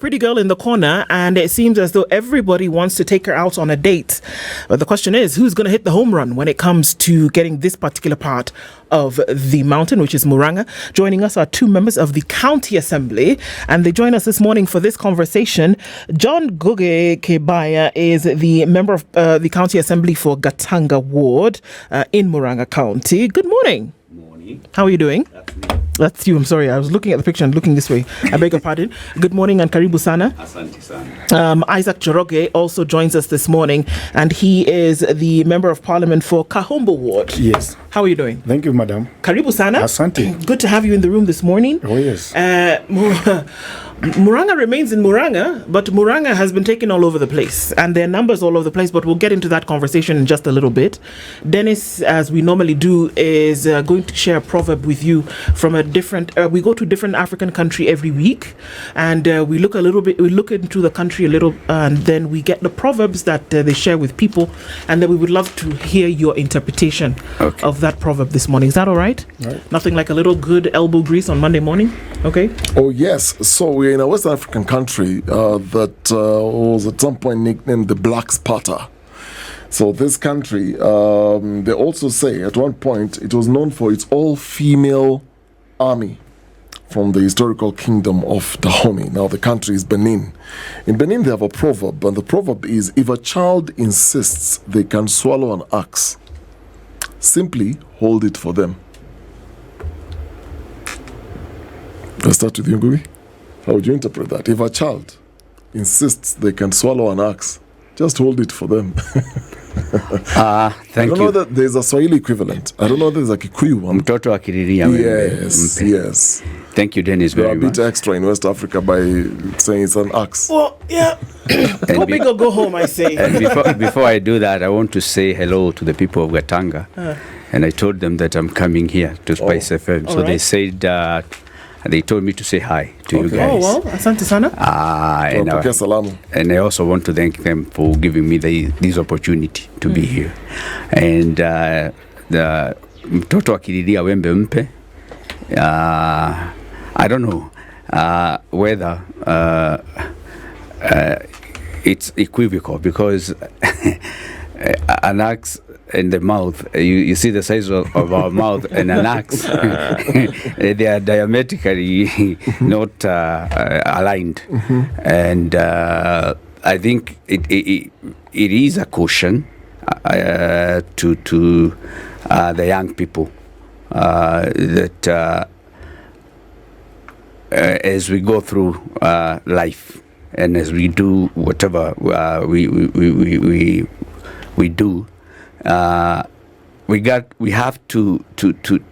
Pretty girl in the corner, and it seems as though everybody wants to take her out on a date. But the question is, who's going to hit the home run when it comes to getting this particular part of the mountain, which is Murang'a? Joining us are two members of the County Assembly, and they join us this morning for this conversation. Ngugi Kibaiya is the member of the County Assembly for Gatanga Ward in Murang'a County. Good morning. Morning. How are you doing? That's me. That's you. I'm sorry. I was looking at the picture and looking this way. I beg your pardon. Good morning and karibu sana. Asante sana. Isaac Njoroge also joins us this morning, and he is the Member of Parliament for Kahumbu Ward. Yes. How are you doing? Thank you, madam. Karibu sana. Asante. Good to have you in the room this morning. Oh, yes. Murang'a remains in Murang'a, but Murang'a has been taken all over the place, and there are numbers all over the place, but we'll get into that conversation in just a little bit. Dennis, as we normally do, is going to share a proverb with you from a different, we go to a different African country every week, and we look into the country a little, and then we get the proverbs that they share with people, and then we would love to hear your interpretation of that proverb this morning. Is that all right? Right. Nothing like a little good elbow grease on Monday morning? Okay. Oh, yes. So we're in a West African country that was at some point nicknamed the Black Sparta. So this country, they also say at one point it was known for its all-female army from the historical kingdom of Dahomey. Now the country is Benin. In Benin they have a proverb, and the proverb is, if a child insists they can swallow an axe, simply hold it for them. Let's start with you, Ngugi. How would you interpret that? If a child insists they can swallow an axe, just hold it for them. Thank I don't you. know that there's a Swahili equivalent. I don't know if there's a Kikuyu one. Mtoto akililia Yes, mpe. yes. Thank you, Dennis, They're very a bit much. extra in West Africa by saying it's an axe. Well, yeah. Go big or go home, I say. And before I do that, I want to say hello to the people of Gatanga. And I told them that I'm coming here to SpiceFM. So All right. they said, they told me to say hi to you Okay. guys. Oh, well, asante sana. Tunapokea salamu. And I also want to thank them for giving me this opportunity to be here. And the mtoto akililia wembe mpe. I don't know whether it's equivocal, because an axe in the mouth, you see the size of our mouth and an axe, they are diametrically not aligned. And I think it is a caution to the young people that as we go through life, and as we do whatever we do, we have to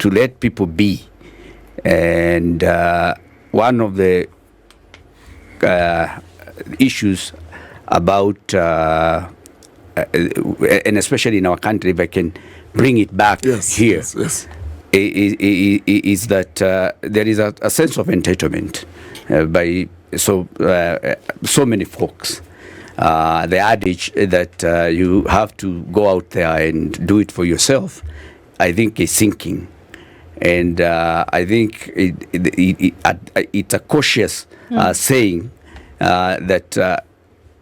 let people be. And one of the issues about and especially in our country, if I can bring it back here, Yes. is that there is a sense of entitlement by so many folks. The adage that you have to go out there and do it for yourself, I think is sinking. And I think it's a cautious saying that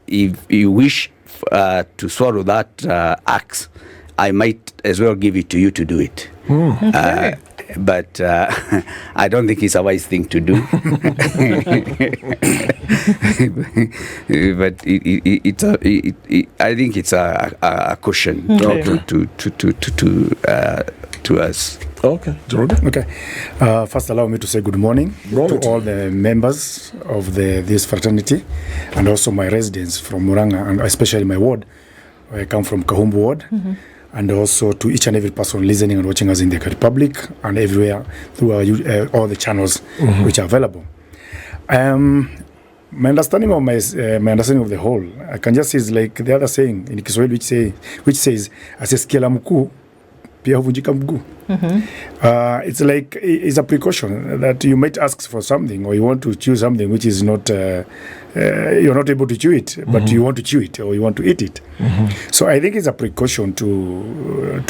if you wish to swallow that axe, I might as well give it to you to do it. Okay. But I don't think it's a wise thing to do. But I think it's a caution to us. Okay, Njoroge. Okay. First, allow me to say good morning to all the members of this fraternity, and also my residents from Murang'a, and especially my ward. I come from Kahumbu Ward. And also to each and every person listening and watching us in the Republic and everywhere through all the channels which are available. My understanding of my understanding of the whole, I can just say is like the other saying in Kiswahili which says asisikia la mkuu pia huvunjika mguu. It's like it's a precaution that you might ask for something, or you want to chew something which is not you're not able to chew it, but you want to chew it or you want to eat it. So I think it's a precaution to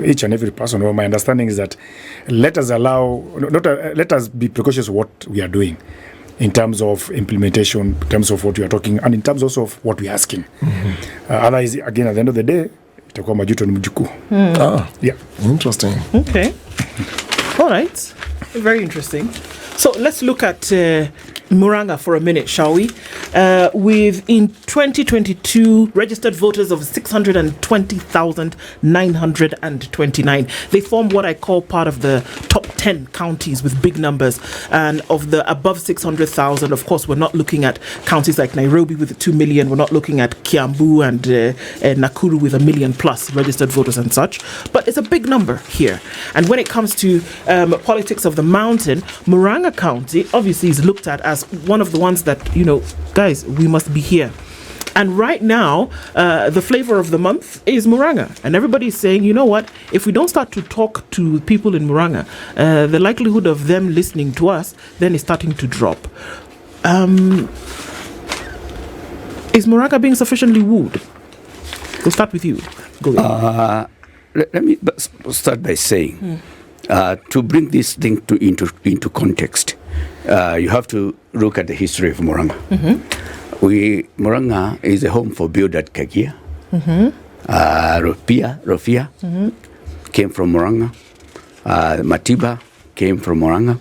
each and every person. Or my understanding is that let us be precautious of what we are doing. in terms of implementation, in terms of what we are talking, and in terms also of what we are asking. Otherwise, again, at the end of the day, itakuwa majuto ni mjukuu. Yeah. Interesting. Okay. All right. Very interesting. So let's look at Murang'a for a minute, shall we? With in 2022 registered voters of 620,929. They form what I call part of the top 10 counties with big numbers. And of the above 600,000, of course, we're not looking at counties like Nairobi with 2 million. We're not looking at Kiambu and Nakuru with 1 million plus registered voters and such. But it's a big number here. And when it comes to politics of the mountain, Murang'a County obviously is looked at as one of the ones that, guys, we must be here. And right now, the flavor of the month is Murang'a. And everybody's saying, you know what, if we don't start to talk to people in Murang'a, the likelihood of them listening to us then is starting to drop. Is Murang'a being sufficiently wooed? We'll start with you. Go ahead. Let me start by saying, to bring this thing into context, you have to look at the history of Murang'a. Murang'a is a home for Build at Kagia. Rofia came from Murang'a. Matiba came from Murang'a.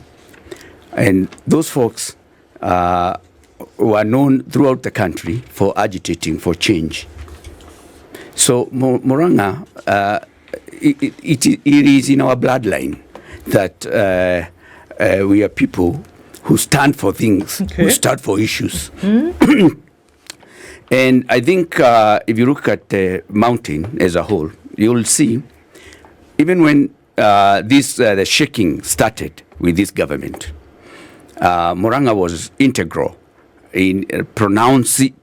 And those folks were known throughout the country for agitating for change. So Murang'a, it is in our bloodline that we are people who stand for things, who stand for issues. And I think if you look at the mountain as a whole, you'll see, even when the shaking started with this government, Murang'a was integral in pronouncing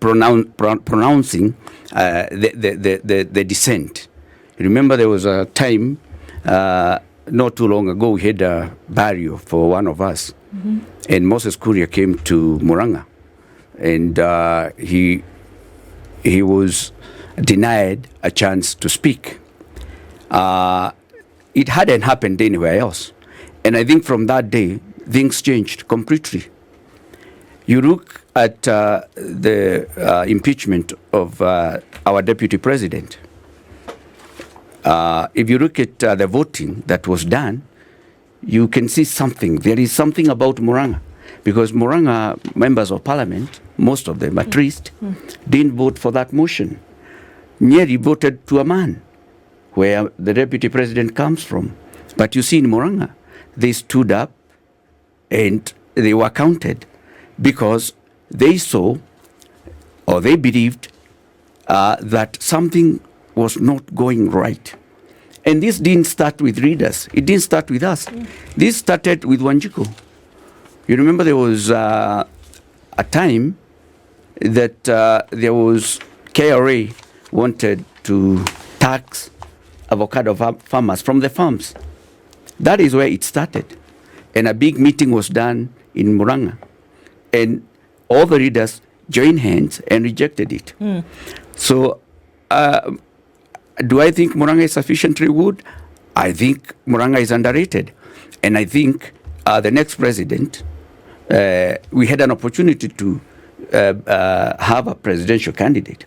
the dissent. Remember, there was a time not too long ago, we had a burial for one of us. And Moses Kuria came to Murang'a, and he was denied a chance to speak. It hadn't happened anywhere else. And I think from that day, things changed completely. You look at the impeachment of our deputy president. If you look at the voting that was done, you can see something. There is something about Murang'a, because Murang'a members of parliament, most of them at least, didn't vote for that motion. Nyeri voted to a man, where the deputy president comes from. But you see in Murang'a, they stood up and they were counted because they saw, or they believed, that something was not going right. And this didn't start with readers. It didn't start with us. This started with Wanjiku. You remember there was a time that there was KRA wanted to tax avocado farmers from the farms. That is where it started. And a big meeting was done in Murang'a. And all the readers joined hands and rejected it. So, do I think Murang'a is sufficiently good? I think Murang'a is underrated. And I think the next president, we had an opportunity to have a presidential candidate,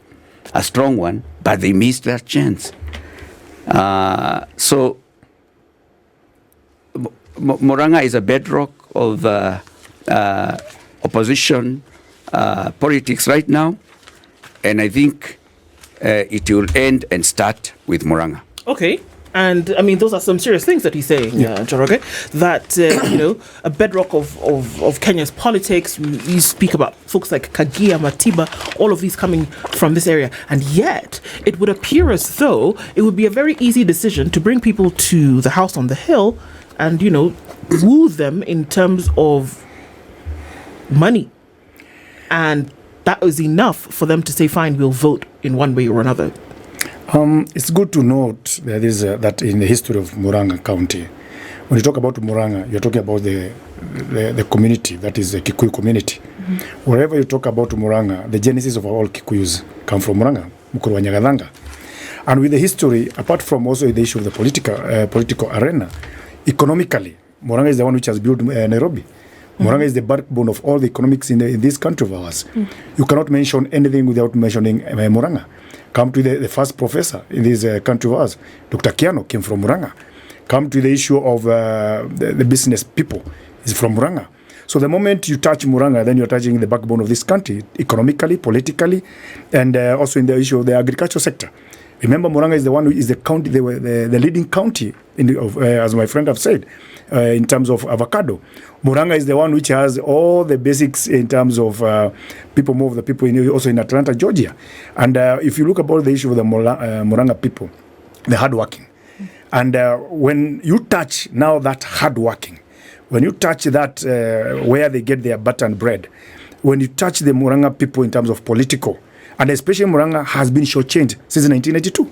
a strong one, but they missed their chance. So Murang'a is a bedrock of opposition politics right now, and I think it will end and start with Murang'a. Okay. And I mean, those are some serious things that he's saying, Njoroge, that, a bedrock of Kenya's politics. You speak about folks like Kagia, Matiba, all of these coming from this area. And yet, it would appear as though it would be a very easy decision to bring people to the house on the hill and, woo them in terms of money. And that was enough for them to say, fine, we'll vote in one way or another. It's good to note that in the history of Murang'a County, when you talk about Murang'a, you're talking about the community, that is the Kikuyu community. Wherever you talk about Murang'a, the genesis of all Kikuyus come from Murang'a, Mukuru wa Gatanga. And with the history, apart from also the issue of the political arena, economically, Murang'a is the one which has built Nairobi. Murang'a is the backbone of all the economics in this country of ours. You cannot mention anything without mentioning Murang'a. Come to the first professor in this country of ours, Dr. Kiano came from Murang'a. Come to the issue of the business people, is from Murang'a. So the moment you touch Murang'a, then you're touching the backbone of this country, economically, politically, and also in the issue of the agricultural sector. Remember, Murang'a is the one who is the county, the leading county, as my friend have said, in terms of avocado. Murang'a is the one which has all the basics in terms of people move the people also in Atlanta, Georgia. And if you look about the issue of the Murang'a people, they're hardworking. And when you touch now that hardworking, when you touch that where they get their butter and bread, when you touch the Murang'a people in terms of political, and especially Murang'a has been shortchanged since 1992.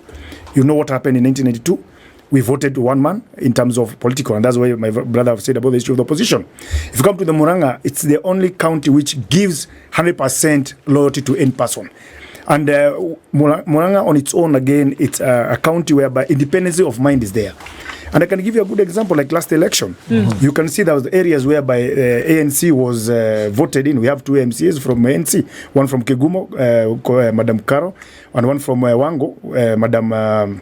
You know what happened in 1992? We voted one man in terms of political, and that's why my brother have said about the issue of the opposition. If you come to the Murang'a, it's the only county which gives 100% loyalty to any person. And Murang'a on its own, again, it's a county whereby independence of mind is there. And I can give you a good example, like last election. You can see there was areas whereby ANC was voted in. We have 2 MCAs from ANC, one from Kegumo, Madam Karo, and one from Wango, Madam Mama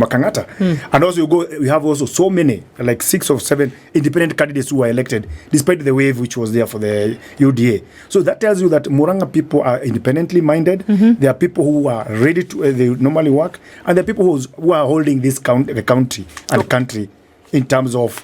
Kangata. And also we have also so many, like 6 or 7 independent candidates who were elected, despite the wave which was there for the UDA. So that tells you that Murang'a people are independently minded. There are people who are ready to, they normally work, and there are people who are holding this the country and country in terms of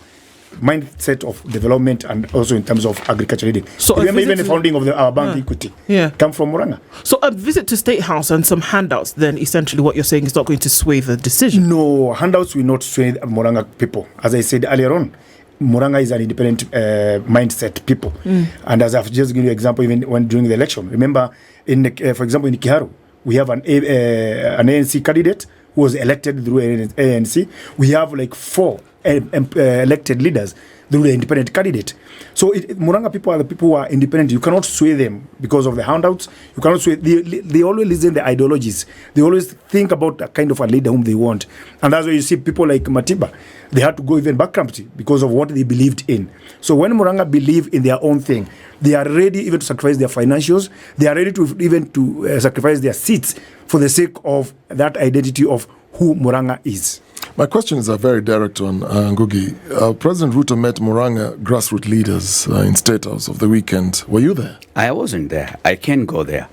mindset of development and also in terms of agriculture leading. So remember, even the founding of our bank equity come from Murang'a. So a visit to State House and some handouts, then essentially what you're saying is not going to sway the decision? No, handouts will not sway Murang'a people. As I said earlier on, Murang'a is an independent mindset people. And as I've just given you an example, even when during the election, remember, for example, in Kiharu, we have an ANC candidate who was elected through ANC. We have like 4 elected leaders through the independent candidate. So Murang'a people are the people who are independent. You cannot sway them because of the handouts. You cannot sway. They always listen to the ideologies. They always think about a kind of a leader whom they want. And that's why you see people like Matiba. They had to go even bankruptcy because of what they believed in. So when Murang'a believe in their own thing, they are ready even to sacrifice their financials. They are ready to even to sacrifice their seats for the sake of that identity of who Murang'a is. My question is a very direct one, Ngugi. President Ruto met Murang'a grassroots leaders in State House of the weekend. Were you there? I wasn't there. I can't go there.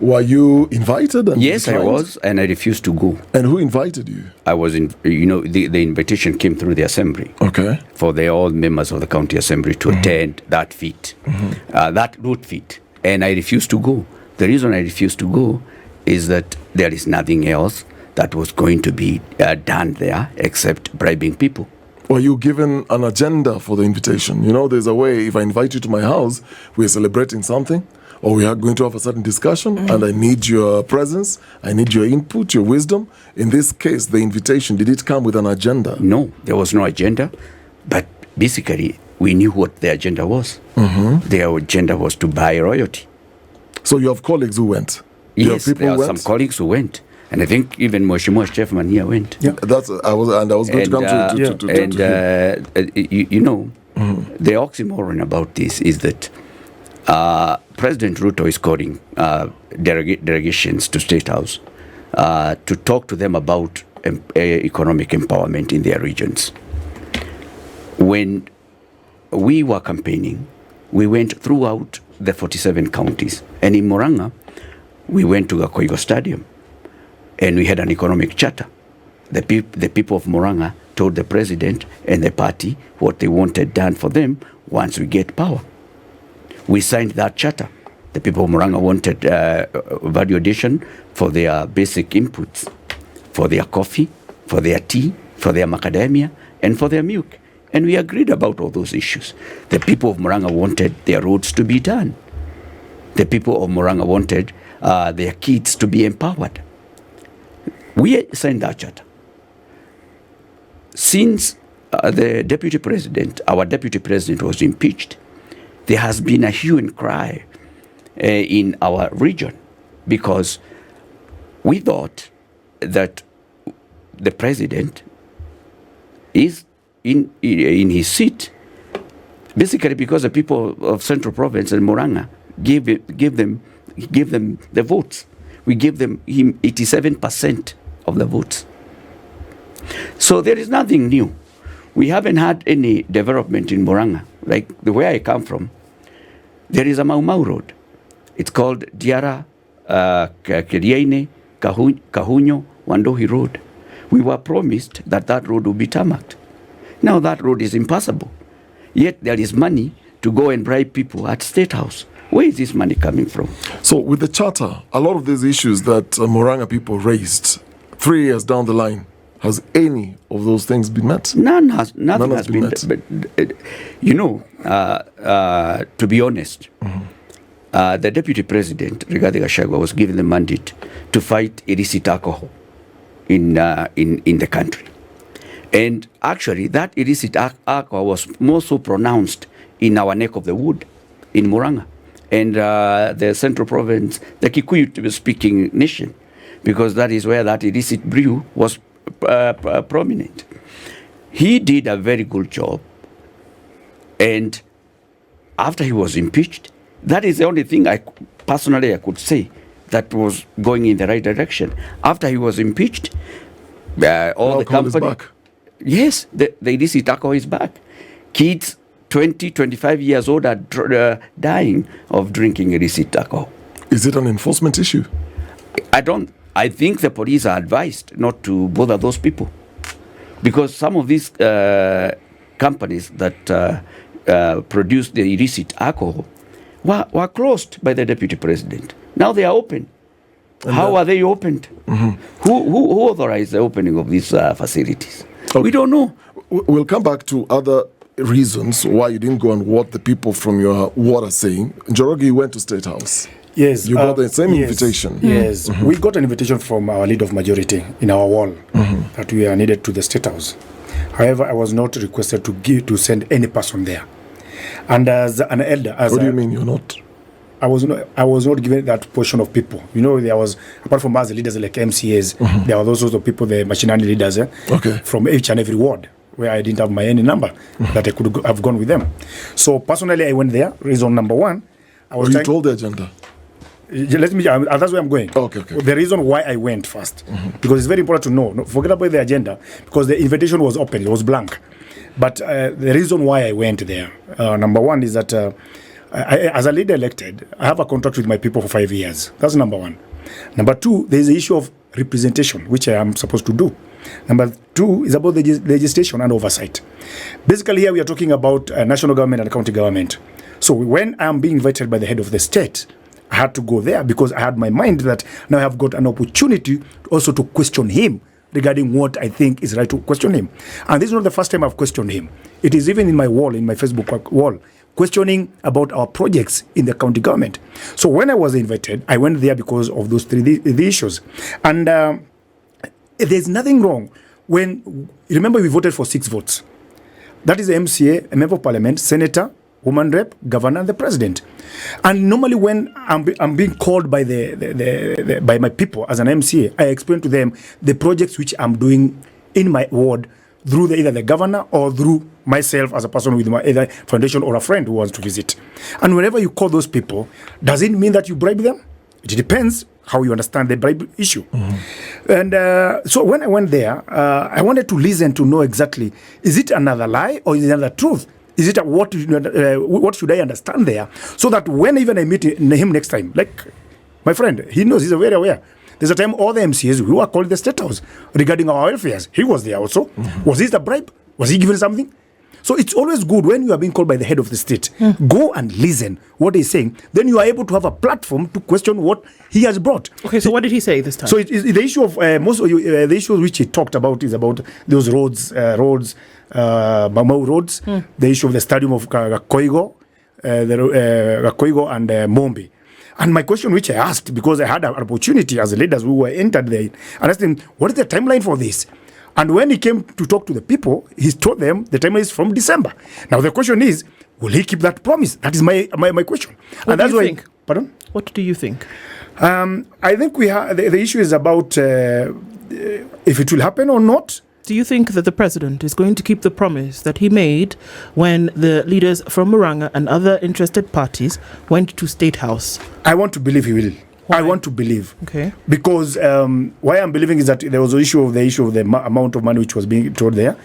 Were you invited? And yes, declined? I was, and I refused to go. And who invited you? I was in, the invitation came through the assembly. Okay. For all members of the county assembly to attend that feat, that road feat. And I refused to go. The reason I refused to go is that there is nothing else that was going to be done there except bribing people. Were you given an agenda for the invitation? You know, there's a way, if I invite you to my house, we're celebrating something, or we are going to have a certain discussion, and I need your presence, I need your input, your wisdom. In this case, the invitation, did it come with an agenda? No, there was no agenda, but basically, we knew what the agenda was. Their agenda was to buy royalty. So you have colleagues who went? Yes, there are some colleagues who went. And I think even Mheshimiwa Chefman here went. Yeah, I was going to come to you know, the oxymoron about this is that President Ruto is calling delegations to State House to talk to them about economic empowerment in their regions. When we were campaigning, we went throughout the 47 counties. And in Murang'a, we went to Gakoigo Stadium. And we had an economic charter. The people of Murang'a told the president and the party what they wanted done for them once we get power. We signed that charter. The people of Murang'a wanted value addition for their basic inputs, for their coffee, for their tea, for their macadamia, and for their milk. And we agreed about all those issues. The people of Murang'a wanted their roads to be done. The people of Murang'a wanted their kids to be empowered. We signed that charter. Since the deputy president, our deputy president was impeached, there has been a hue and cry in our region because we thought that the president is in his seat Basically, because the people of Central Province and Murang'a give them the votes. We give him 87% of the votes. So there is nothing new. We haven't had any development in Murang'a. Like the way I come from, there is a Mau Mau road. It's called Diara Keriaine Kahunyo Wandohi Road. We were promised that road would be tarmacked. Now that road is impassable. Yet there is money to go and bribe people at State House. Where is this money coming from? So with the charter, a lot of these issues that Murang'a people raised 3 years down the line, has any of those things been met? Nothing has been met. But, to be honest, the Deputy President, Rigathi Gachagua, was given the mandate to fight illicit alcohol in the country. And actually, that illicit alcohol was more so pronounced in our neck of the wood, in Murang'a, and the Central Province, the Kikuyu-speaking nation, because that is where that illicit brew was prominent. He did a very good job, and after he was impeached, that is the only thing I could say that was going in the right direction. After he was impeached, all the company... Yes, the illicit alcohol is back. Kids 20, 25 years old are dying of drinking illicit alcohol. Is it an enforcement issue? I think the police are advised not to bother those people, because some of these companies that produce the illicit alcohol were closed by the Deputy President. Now they are open. And how are they opened? Mm-hmm. Who authorized the opening of these facilities? Okay. We don't know. We'll come back to other reasons why you didn't go and what the people from your ward are saying. Njoroge, you went to State House. Yes. You got the same invitation. Yes. Mm-hmm. We got an invitation from our leader of majority in our wall that we are needed to the State House. However, I was not requested to send any person there. And as an elder... What do you mean you're not? I was not given that portion of people. You know, there was, apart from us, the leaders like MCAs, there were those sorts of people, the machinery leaders, from each and every ward, where I didn't have my any number that I could have gone with them. So personally, I went there. Reason number one, I was you told the agenda. That's where I'm going. Okay. The reason why I went first, because it's very important to know. Forget about the agenda, because the invitation was open, it was blank. But the reason why I went there, number one, is that as a leader elected, I have a contract with my people for 5 years. That's number one. Number two, there is the issue of representation, which I am supposed to do. Number two is about the legislation and oversight. Basically, here we are talking about national government and county government. So when I'm being invited by the head of the state, I had to go there because I had my mind that now I have got an opportunity also to question him regarding what I think is right to question him. And this is not the first time I've questioned him. It is even in my wall, in my Facebook wall, questioning about our projects in the county government. So when I was invited, I went there because of those the issues. And there's nothing wrong when, remember, we voted for 6 votes. That is the MCA, a member of parliament, senator, woman rep, governor, and the president. And normally when I'm being called by by my people as an MCA, I explain to them the projects which I'm doing in my ward through either the governor or through myself as a person with my either foundation or a friend who wants to visit. And whenever you call those people, does it mean that you bribe them? It depends how you understand the bribe issue. And so when I went there, I wanted to listen to know exactly, is it another lie or is it another truth? Is it what should I understand there? So that when even I meet him next time, like my friend, he knows, he's very aware. There's a time all the MCAs who are called the State House regarding our welfares. He was there also. Was this the bribe? Was he given something? So it's always good when you are being called by the head of the state. Go and listen what he's saying. Then you are able to have a platform to question what he has brought. Okay, so what did he say this time? So the issue of the issues which he talked about is about those roads, Mamau roads, the issue of the stadium of Gakoigo, and Mombi. And my question, which I asked, because I had an opportunity as leaders who were entered there, I asked him, what is the timeline for this? And when he came to talk to the people, he told them the timeline is from December. Now the question is, will he keep that promise? That is my question. What do you think? Pardon? What do you think? I think we have the issue is about if it will happen or not. Do you think that the president is going to keep the promise that he made when the leaders from Murang'a and other interested parties went to State House? I want to believe he will. Why? I want to believe. Okay. Because why I'm believing is that there was an issue of the amount of money which was being told there,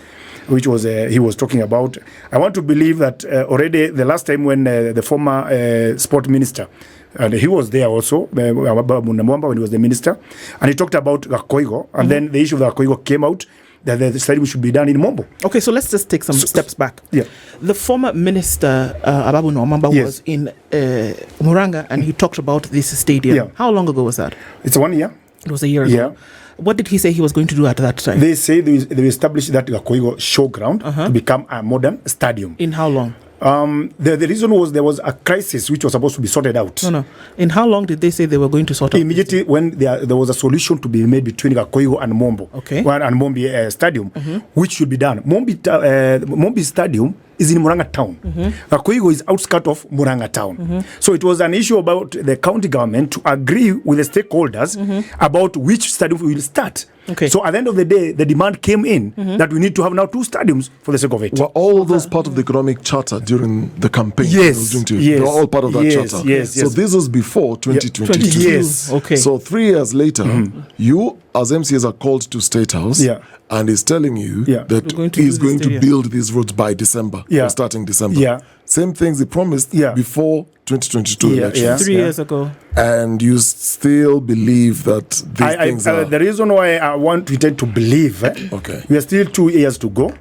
which was he was talking about. I want to believe that already the last time when the former sport minister, and he was there also, when he was the minister, and he talked about Gakoigo, and then the issue of Gakoigo came out, that the stadium should be done in Mombo. Okay, so let's just take some steps back. Yeah. The former minister, Ababu Nwamba, Yes. was in Murang'a and he talked about this stadium. Yeah. How long ago was that? It's 1 year. It was a year ago. Yeah. What did he say he was going to do at that time? They say they established that Gakoigo showground to become a modern stadium. In how long? The reason was there was a crisis which was supposed to be sorted out. No. In how long did they say they were going to sort out? Immediately when there was a solution to be made between Gakoigo and Mombo, Okay. and Mombi Stadium, which should be done. Mombi Stadium is in Murang'a town. Gakoigo is outskirts of Murang'a town. So it was an issue about the county government to agree with the stakeholders about which stadium we will start. Okay. So at the end of the day, the demand came in that we need to have now 2 stadiums for the sake of it. Were all those part of the economic charter during the campaign? Yes, They were all part of that yes, charter. yes, So yes. this was before 2022. Yes. Okay. So 3 years later, you as MCAs are called to State House Yeah. and is telling you Yeah. that We're going to he's do this going to stadium. build these roads by December, Yeah. or starting December. Yeah. Same things he promised Yeah. before 2022 Yeah, elections. yeah. 3 years ago. And you still believe that these things are... The reason why I want to tend to believe, Okay. we are still 2 years to go,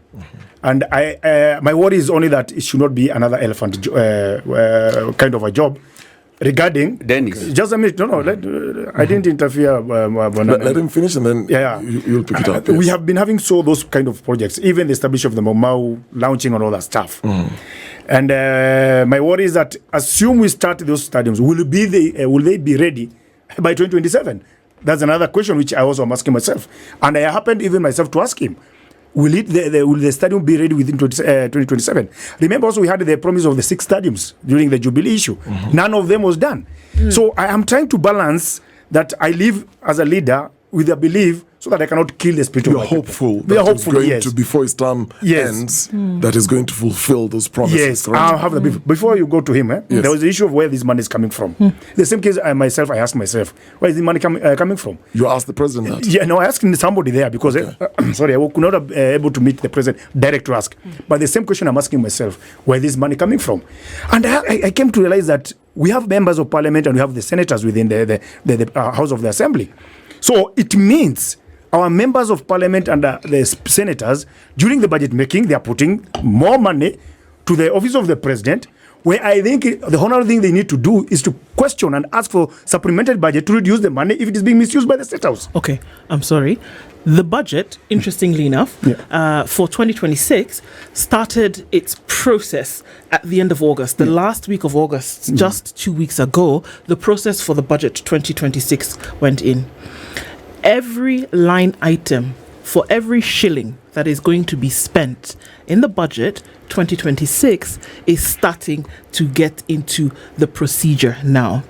and my worry is only that it should not be another elephant kind of a job. Regarding Dennis. just a minute, I didn't interfere. Let him finish and then Yeah. you'll pick it up. We yes. have been having those kind of projects, even the establishment of the Mau launching and all that stuff. And my worry is that assume we start those stadiums, will they be ready by 2027? That's another question which I also am asking myself, and I happened even myself to ask him. Will the stadium be ready within 2027? Remember also we had the promise of the 6 stadiums during the Jubilee issue. None of them was done. So I am trying to balance that I live as a leader with a belief so that I cannot kill the spirit of You're my people. hopeful We that are it's hopeful, going yes. to, before his term Yes. ends, that is going to fulfill those promises. Yes, correct? I'll have the before you go to him. Yes. There was the issue of where this money is coming from. The same case I asked myself, where is the money coming from? You asked the president that. Yeah, no, I asked somebody there because sorry, I could not have able to meet the president direct to ask. But the same question I'm asking myself, where is this money coming from? And I came to realize that we have members of parliament and we have the senators within the House of the Assembly. So it means our members of parliament and the senators, during the budget making, they are putting more money to the office of the president, where I think the honorable thing they need to do is to question and ask for supplementary budget to reduce the money if it is being misused by the State House. Okay, I'm sorry. The budget, interestingly enough, for 2026 started its process at the end of August. The last week of August, just 2 weeks ago, the process for the budget 2026 went in. Every line item for every shilling that is going to be spent in the budget 2026 is starting to get into the procedure now.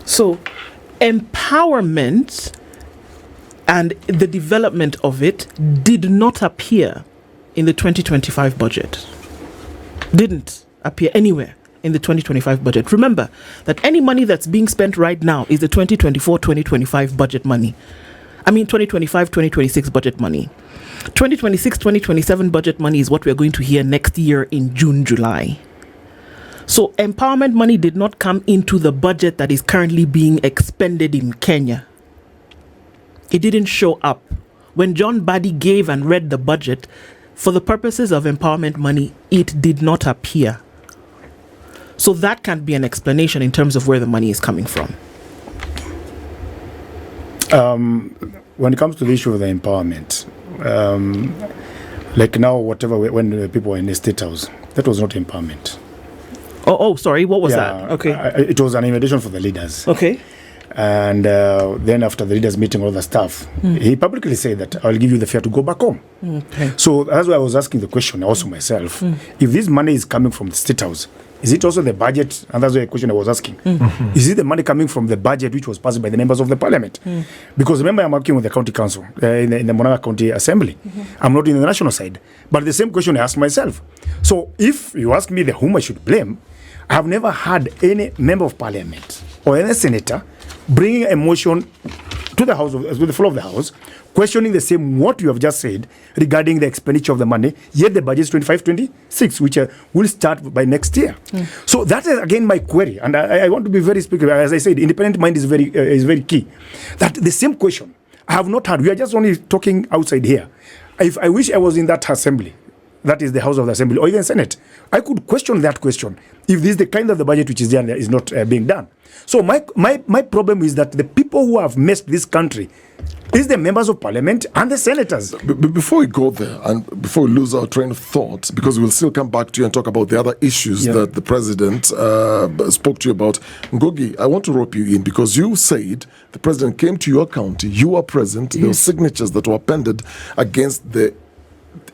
So empowerment and the development of it did not appear in the 2025 budget. Didn't appear anywhere in the 2025 budget. Remember that any money that's being spent right now is the 2024-2025 budget money. 2025-2026 budget money. 2026-2027 budget money is what we're going to hear next year in June, July. So empowerment money did not come into the budget that is currently being expended in Kenya. It didn't show up. When John Badi gave and read the budget, for the purposes of empowerment money, it did not appear. So that can't be an explanation in terms of where the money is coming from. When it comes to the issue of the empowerment, like now, when people were in the State House, that was not empowerment. Oh, sorry. What was that? Okay. It was an invitation for the leaders. Okay. And then after the leaders meeting all the stuff, he publicly said that I'll give you the fare to go back home. Okay. So that's why I was asking the question also myself. If this money is coming from the State House, Is it also the budget? And that's the question I was asking. Is it the money coming from the budget which was passed by the members of the parliament? Because remember, I'm working with the county council in the Murang'a County Assembly. I'm not in the national side. But the same question I asked myself. So if you ask me whom I should blame, I have never had any member of parliament or any senator bringing a motion to the house, to the floor of the house, questioning the same what you have just said regarding the expenditure of the money, yet the budget is 25-26, which will start by next year. So that is again my query, and I want to be very specific. As I said, independent mind is very key. That the same question I have not had. We are just only talking outside here. If I wish I was in that assembly, that is the House of the Assembly, or even Senate, I could question that question if this is the kind of the budget which is there is not being done. So my problem is that the people who have messed this country is the members of parliament and the senators. Before we go there and before we lose our train of thought, because we'll still come back to you and talk about the other issues that the president spoke to you about. Ngugi, I want to rope you in because you said the president came to your county, you were present, there were signatures that were appended against the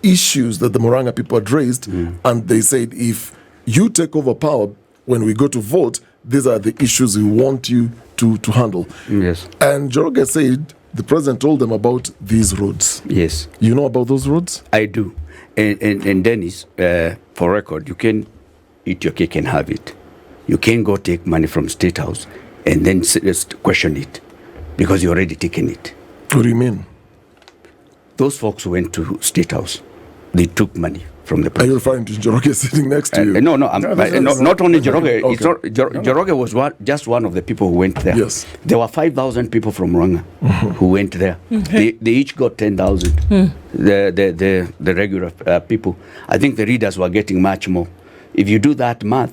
issues that the Murang'a people had raised, and they said if you take over power when we go to vote, these are the issues we want you to handle. Yes. And Njoroge said the president told them about these roads. Yes. You know about those roads? I do. And Dennis, for record, you can eat your cake and have it. You can go take money from State House and then question it because you already taken it. What do you mean? Those folks who went to State House, they took money from the Are you president. referring to Njoroge sitting next to you? No, not only Njoroge. Okay. Njoroge was just one of the people who went there. Yes. There were 5,000 people from Murang'a who went there. They each got 10,000. The regular people. I think the readers were getting much more. If you do that math,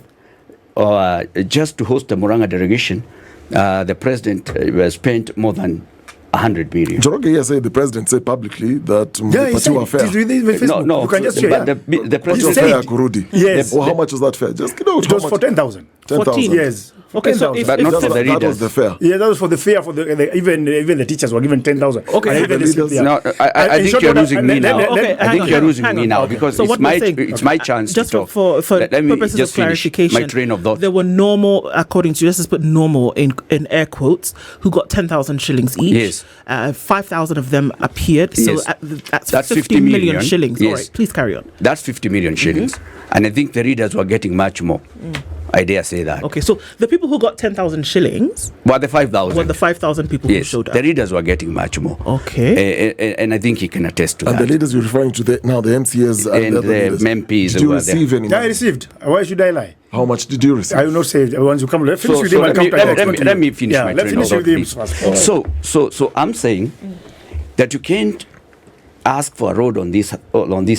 just to host the Murang'a delegation, the president spent more than 100 million. Njoroge here said the president said publicly that he said fair. it is within Facebook. No, You can just share. but the president said- Kurudi. Yes. How much was that fair? Just you know, It was for 10,000. 10,000. Yes. Okay, so 10,000. But not for the That was readers. the fair. Yeah, that was for the fair. For even the teachers were given 10,000. Okay. And even The leaders- yeah. No, I In think short you're order, losing me now. Okay, I think hang you're on, losing hang me on. now Okay. because So it's what we're saying- it's my chance just to talk. for Let me purposes just of finish clarification, my train of thought. there were normal, according to let's just put normal in air quotes, who got 10,000 shillings each. Yes. 5,000 of them appeared. So Yes. that's 50 million shillings. All Yes. right, please carry on. That's 50 million shillings. And I think the readers were getting much more. I dare say that. Okay, so the people who got 10,000 shillings But the 5,000. were the 5,000 people who Yes, showed up. the readers were getting much more. Okay. And I think he can attest to And that. the leaders you're referring to now the MCAs and And the other the leaders. MPs Did you who were there. receive any Yeah, I money? received. Why should I lie? How much did you receive? I will not say. Once you come, finish So with him. I'll let come me- to let me finish my let's train finish of with him thought, first. So I'm saying that you can't ask for a road on this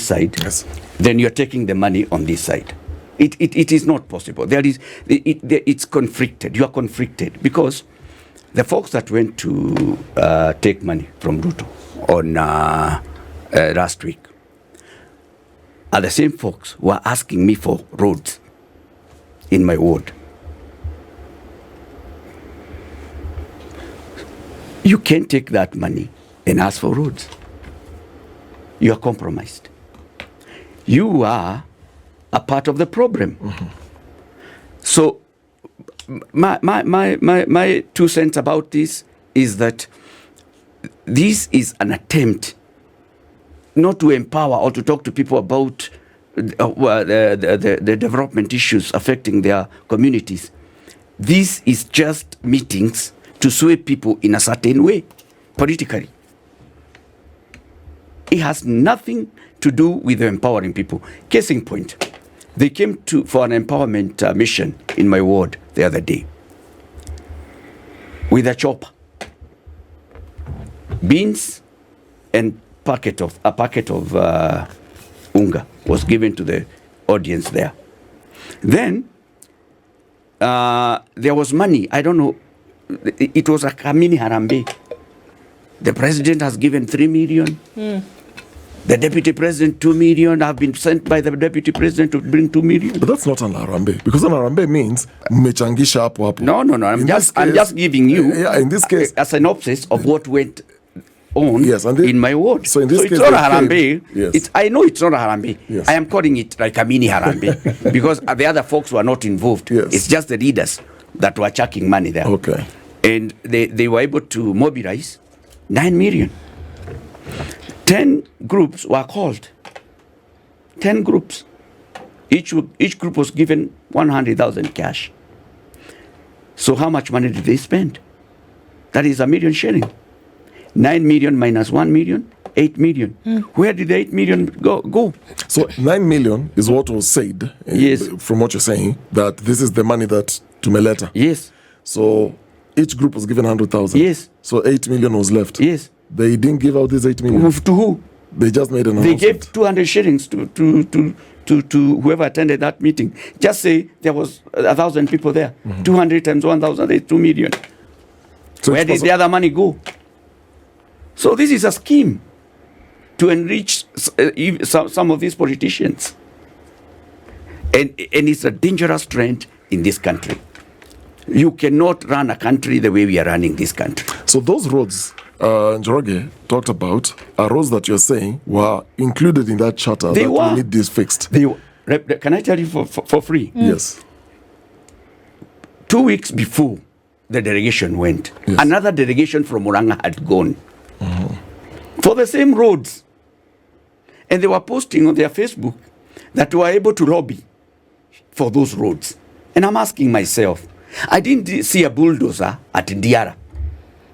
side, Yes. then you're taking the money on this side. It is not possible. It's conflicted. You are conflicted because the folks that went to take money from Ruto on last week are the same folks who are asking me for roads in my ward. You can't take that money and ask for roads. You are compromised. You are a part of the problem. So my 2 cents about this is that this is an attempt not to empower or to talk to people about the development issues affecting their communities. This is just meetings to sway people in a certain way, politically. It has nothing to do with empowering people. Case in point, they came for an empowerment mission in my ward the other day with a chopper, beans, and a packet of unga was given to the audience there. Then there was money. I don't know. It was a mini harambe. The president has given 3 million. The deputy president 2 million. I've been sent by the deputy president to bring 2 million. But that's not an Arambe, because an Arambe means mmechangisha hapo hapo. No. I'm just giving you in this case, a synopsis of what went own Yes, and they- in my ward. so in this it's case not a they paid. Harambee. Yes. I know it's not a Harambee. Yes. I am calling it like a mini Harambee because the other folks were not involved. Yes. It's just the leaders that were chucking money there. Okay. And they were able to mobilize 9 million. 10 groups were called. 10 groups. Each group was given 100,000 cash. So how much money did they spend? That is 1 million shilling. 9 million minus 1 million, 8 million. Where did the 8 million go? So 9 million is what was said. Yes. From what you're saying, that this is the money that Tumeleta. Yes, So each group was given 100,000. yes, So 8 million was left. yes. They didn't give out this 8 million. To who? They just made an They announcement. gave 200 shillings to whoever attended that meeting. Just say there was 1,000 people there. 200 times 1,000 is 2 million. So Where it's did possible- the other money go? So this is a scheme to enrich some of these politicians. And it's a dangerous trend in this country. You cannot run a country the way we are running this country. So those roads Njoroge talked about are roads that you're saying were included in that charter They that were. we need this fixed. Can I tell you for free? Yes. 2 weeks before the delegation went, Yes. another delegation from Murang'a had gone for the same roads. And they were posting on their Facebook that we were able to lobby for those roads. And I'm asking myself, I didn't see a bulldozer at Ndiara.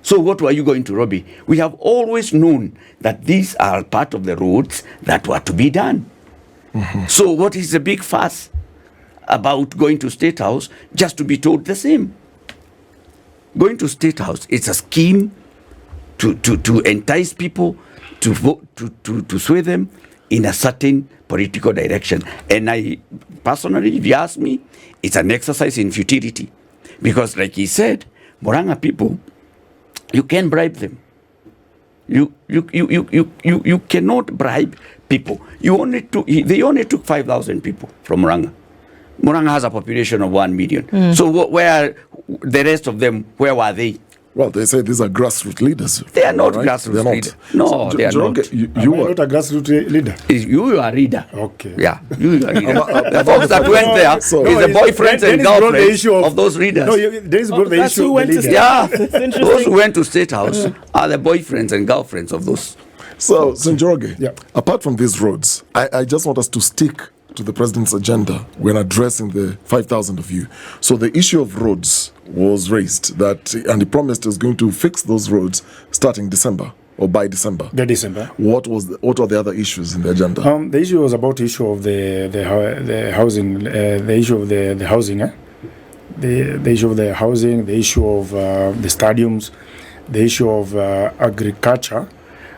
So what were you going to lobby? We have always known that these are part of the roads that were to be done. So what is the big fuss about going to State House just to be told the same? Going to State House, it's a scheme to entice people to vote, to sway them in a certain political direction. And I personally, if you ask me, it's an exercise in futility. Because like he said, Murang'a people, you can bribe them. You cannot bribe people. They only took 5,000 people from Murang'a. Murang'a has a population of 1 million. So where the rest of them, where were they? Well, they say these are grassroots leaders. They are not right? grassroots They're not. leaders. No, So, they are Njoroge, not. You Am I were. not a grassroots leader? You are a reader. Okay. Yeah, you are a reader. About The folks that went there is So- the it's- boyfriends then and it's brought the girlfriends issue of those readers. No, Dennis brought the that's issue who of went the to leader. Yeah, It's interesting. those who went to State House are the boyfriends and girlfriends of those. So, Njoroge, Yeah. apart from these roads, I just want us to stick to the president's agenda when addressing the 5,000 of you. So the issue of roads was raised, and he promised he was going to fix those roads starting December or by December. The December. What are the other issues in the agenda? The issue was about the issue of the housing, the issue of the housing, the issue of the housing, the issue of the stadiums, the issue of agriculture.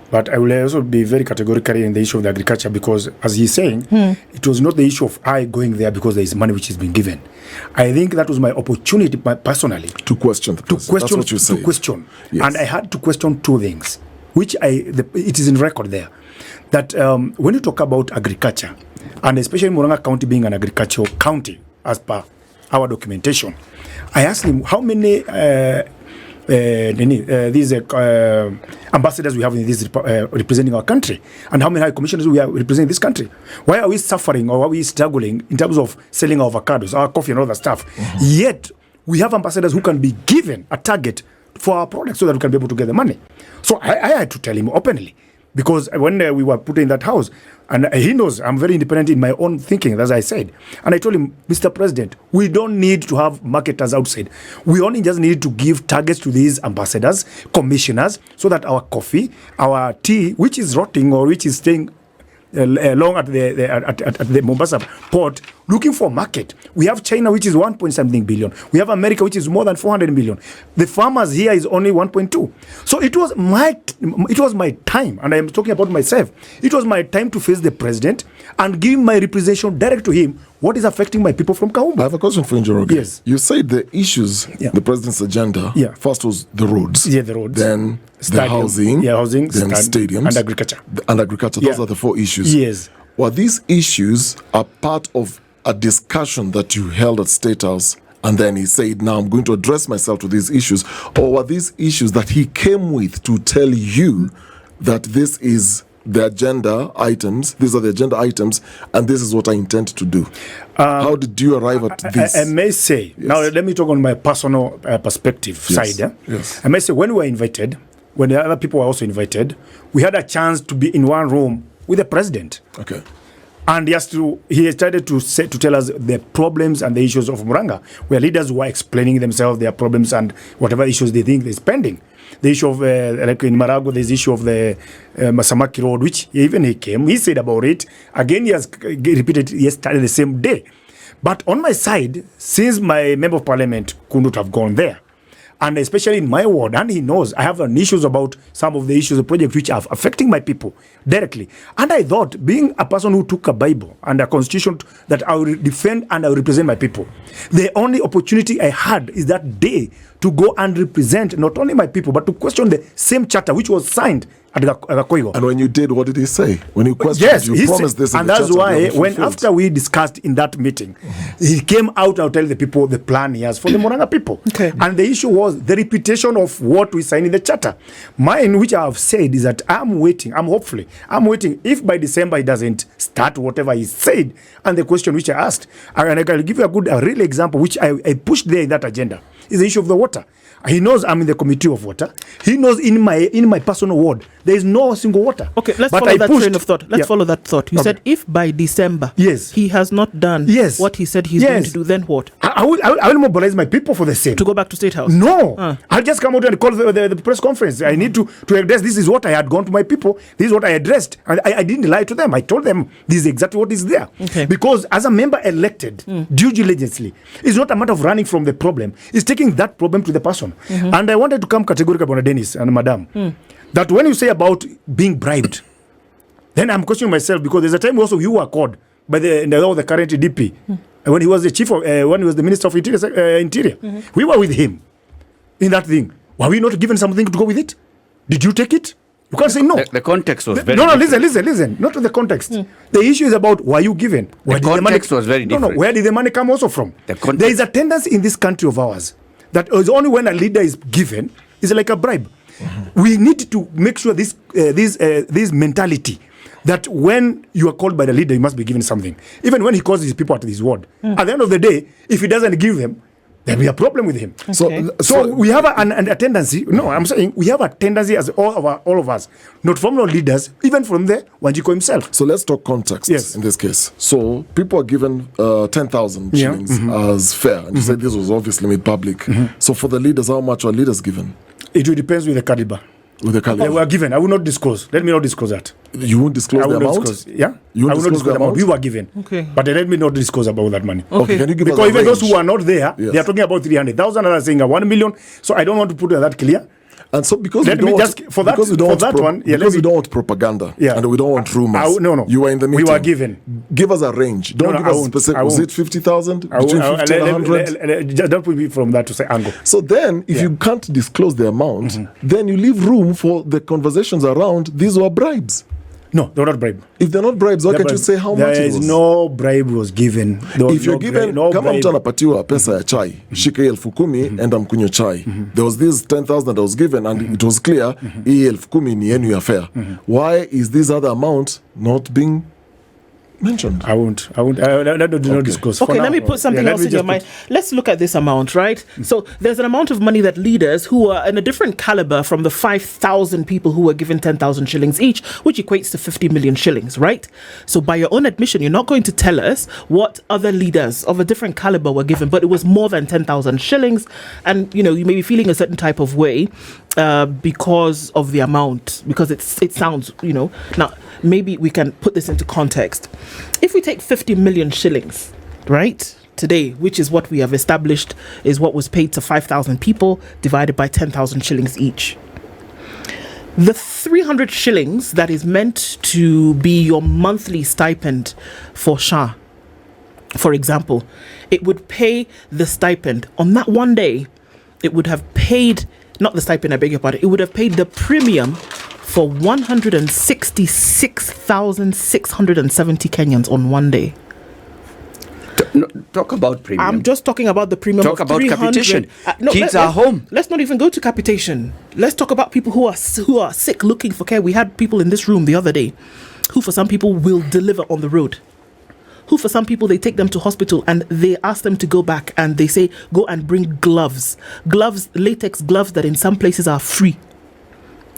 But I will also be very categorical in the issue of the agriculture because, as he's saying, it was not the issue of I going there because there is money which is being given. I think that was my opportunity personally To question the president. That's what you say. to question. Yes. And I had to question two things, which it is in record there. That when you talk about agriculture, and especially Murang'a County being an agricultural county, as per our documentation, I asked him how many these ambassadors we have in this representing our country, and how many high commissioners we are representing this country. Why are we suffering or are we struggling in terms of selling our avocados, our coffee and all that stuff? Yet we have ambassadors who can be given a target for our products so that we can be able to get the money. So I had to tell him openly, because when we were put in that house, and he knows I'm very independent in my own thinking, as I said. And I told him, Mr. President, we don't need to have marketers outside. We only just need to give targets to these ambassadors, commissioners, so that our coffee, our tea, which is rotting or which is staying long at the Mombasa port, looking for market. We have China, which is 1.something billion. We have America, which is more than 400 million. The farmers here is only 1.2. So it was my time, and I am talking about myself. It was my time to face the president and give my representation direct to him. What is affecting my people from Kahumbu? I have a question for Njoroge. Yes. You said the issues, Yeah. the president's agenda, Yeah. first was the roads. Yeah, the roads. Then the Stadium. housing. Yeah, housing, Then stadiums. and agriculture. And agriculture. Those Yeah. are the four issues. Yes. Were these issues a part of a discussion that you held at State House and then he said, now I'm going to address myself to these issues? Or were these issues that he came with to tell you that this is the agenda items, these are the agenda items, and this is what I intend to do? How did you arrive at this? I may say, now let me talk on my personal perspective side. Yes. I may say, when we were invited, when the other people were also invited, we had a chance to be in one room with the president. Okay. And he started to tell us the problems and the issues of Murang'a, where leaders were explaining themselves their problems and whatever issues they think is pending. The issue of, like in Marago, there's the issue of the Masamaki Road, which even he came, he said about it. Again, he has repeated yesterday the same day. But on my side, since my member of parliament couldn't have gone there, and especially in my ward, and he knows I have issues about some of the issues of projects which are affecting my people directly. And I thought, being a person who took a Bible and a constitution that I will defend and I will represent my people, the only opportunity I had is that day to go and represent not only my people, but to question the same charter which was signed at Gakoigo. And when you did, what did he say? When you questioned, yes, you promised this in and the that's charter, why when after we discussed in that meeting, he came out and tell the people the plan he has for the Murang'a people. Okay. And the issue was the repetition of what we signed in the charter. Mine, which I have said, is that I'm waiting if by December he doesn't start whatever he said, and the question which I asked, and I can give you a real example which I pushed there in that agenda, is the issue of the water. He knows I'm in the committee of water. He knows in my personal ward there is no single water. Okay, let's follow that train of thought. Let's follow that thought. You said if by December he has not done what he said he's going to do, then what? I will mobilize my people for the same. To go back to State House? No. I'll just come out and call the press conference. I need to address, this is what I had gone to my people. This is what I addressed. And I didn't lie to them. I told them this is exactly what is there. Okay. Because as a member elected, due diligently, it's not a matter of running from the problem. It's taking that problem to the person. And I wanted to come categorically on Dennis and Madam, that when you say about being bribed, then I'm questioning myself, because there's a time also you were called by the current DP when he was the chief of, when he was the Minister of Interior. We were with him in that thing. Were we not given something to go with it? Did you take it? You can't say no. The context was very different. different. Listen. Not to the context. The issue is about why you given. The context was very different. No, where did the money come also from? There is a tendency in this country of ours that it's only when a leader is given, it's like a bribe. We need to make sure this mentality that when you are called by the leader, you must be given something. Even when he calls his people at his ward. At the end of the day, if he doesn't give them, there'll be a problem with him. Okay. So we have a tendency. No, I'm saying we have a tendency as all of us, not from our leaders, even from the Wanjiko himself. So let's talk context in this case. So people are given 10,000 shillings as fare, and you said this was obviously made public. So for the leaders, how much are leaders given? It will depends with the caliber. With the caliber? They were given. I will not disclose. Let me not disclose that. You won't disclose the amount? You won't disclose the amount. We were given. Okay. But let me not disclose about that money. Okay. Can you give us because a even range? those who are not there, they are talking about 300,000 and are saying 1 million. So I don't want to put that clear. And so because Let we me don't just- want, for that- because we don't for want that pro- one, yeah, because let we me- don't want propaganda, Yeah. and we don't want rumors. No. You were in the We meeting. were given. Give us a range. Don't No, give I us won't. specific. I Was won't. it 50,000? Between 50 and 100? Just don't put me from that to say angle. So then, if you can't disclose the amount, then you leave room for the conversations around these were bribes. No, they're not bribe. If they're not bribes, why can't you say how much There it is was? no bribe was given. There was If you're no given, no kama bribe. mtu anapatiwa pesa ya chai, shika hii 10,000 enda mkunywe chai. There was this 10,000 that was given, and it was clear hii 10,000 ni yenu ya fare. Why is this other amount not being mentioned? I won't. I do not disclose. Okay, For let now. me put something let else me in your just mind. Let's look at this amount, right? So there's an amount of money that leaders who are in a different caliber from the 5,000 people who were given 10,000 shillings each, which equates to 50 million shillings, right? So by your own admission, you're not going to tell us what other leaders of a different caliber were given, but it was more than 10,000 shillings. And, you may be feeling a certain type of way because of the amount, because it sounds, Now, maybe we can put this into context. If we take 50 million shillings, right, today, which is what we have established is what was paid to 5,000 people, divided by 10,000 shillings each. The 300 shillings that is meant to be your monthly stipend for SHA, for example, it would pay the stipend on that one day. It would have paid, not the stipend, I beg your pardon, it would have paid the premium for 166,670 Kenyans on one day. Talk about premium. I'm just talking about the premium. Talk of about 300. capitation. No, Kids are home. Let's not even go to capitation. Let's talk about people who are sick, looking for care. We had people in this room the other day, who for some people will deliver on the road. Who for some people, they take them to hospital and they ask them to go back and they say, go and bring gloves, latex gloves that in some places are free.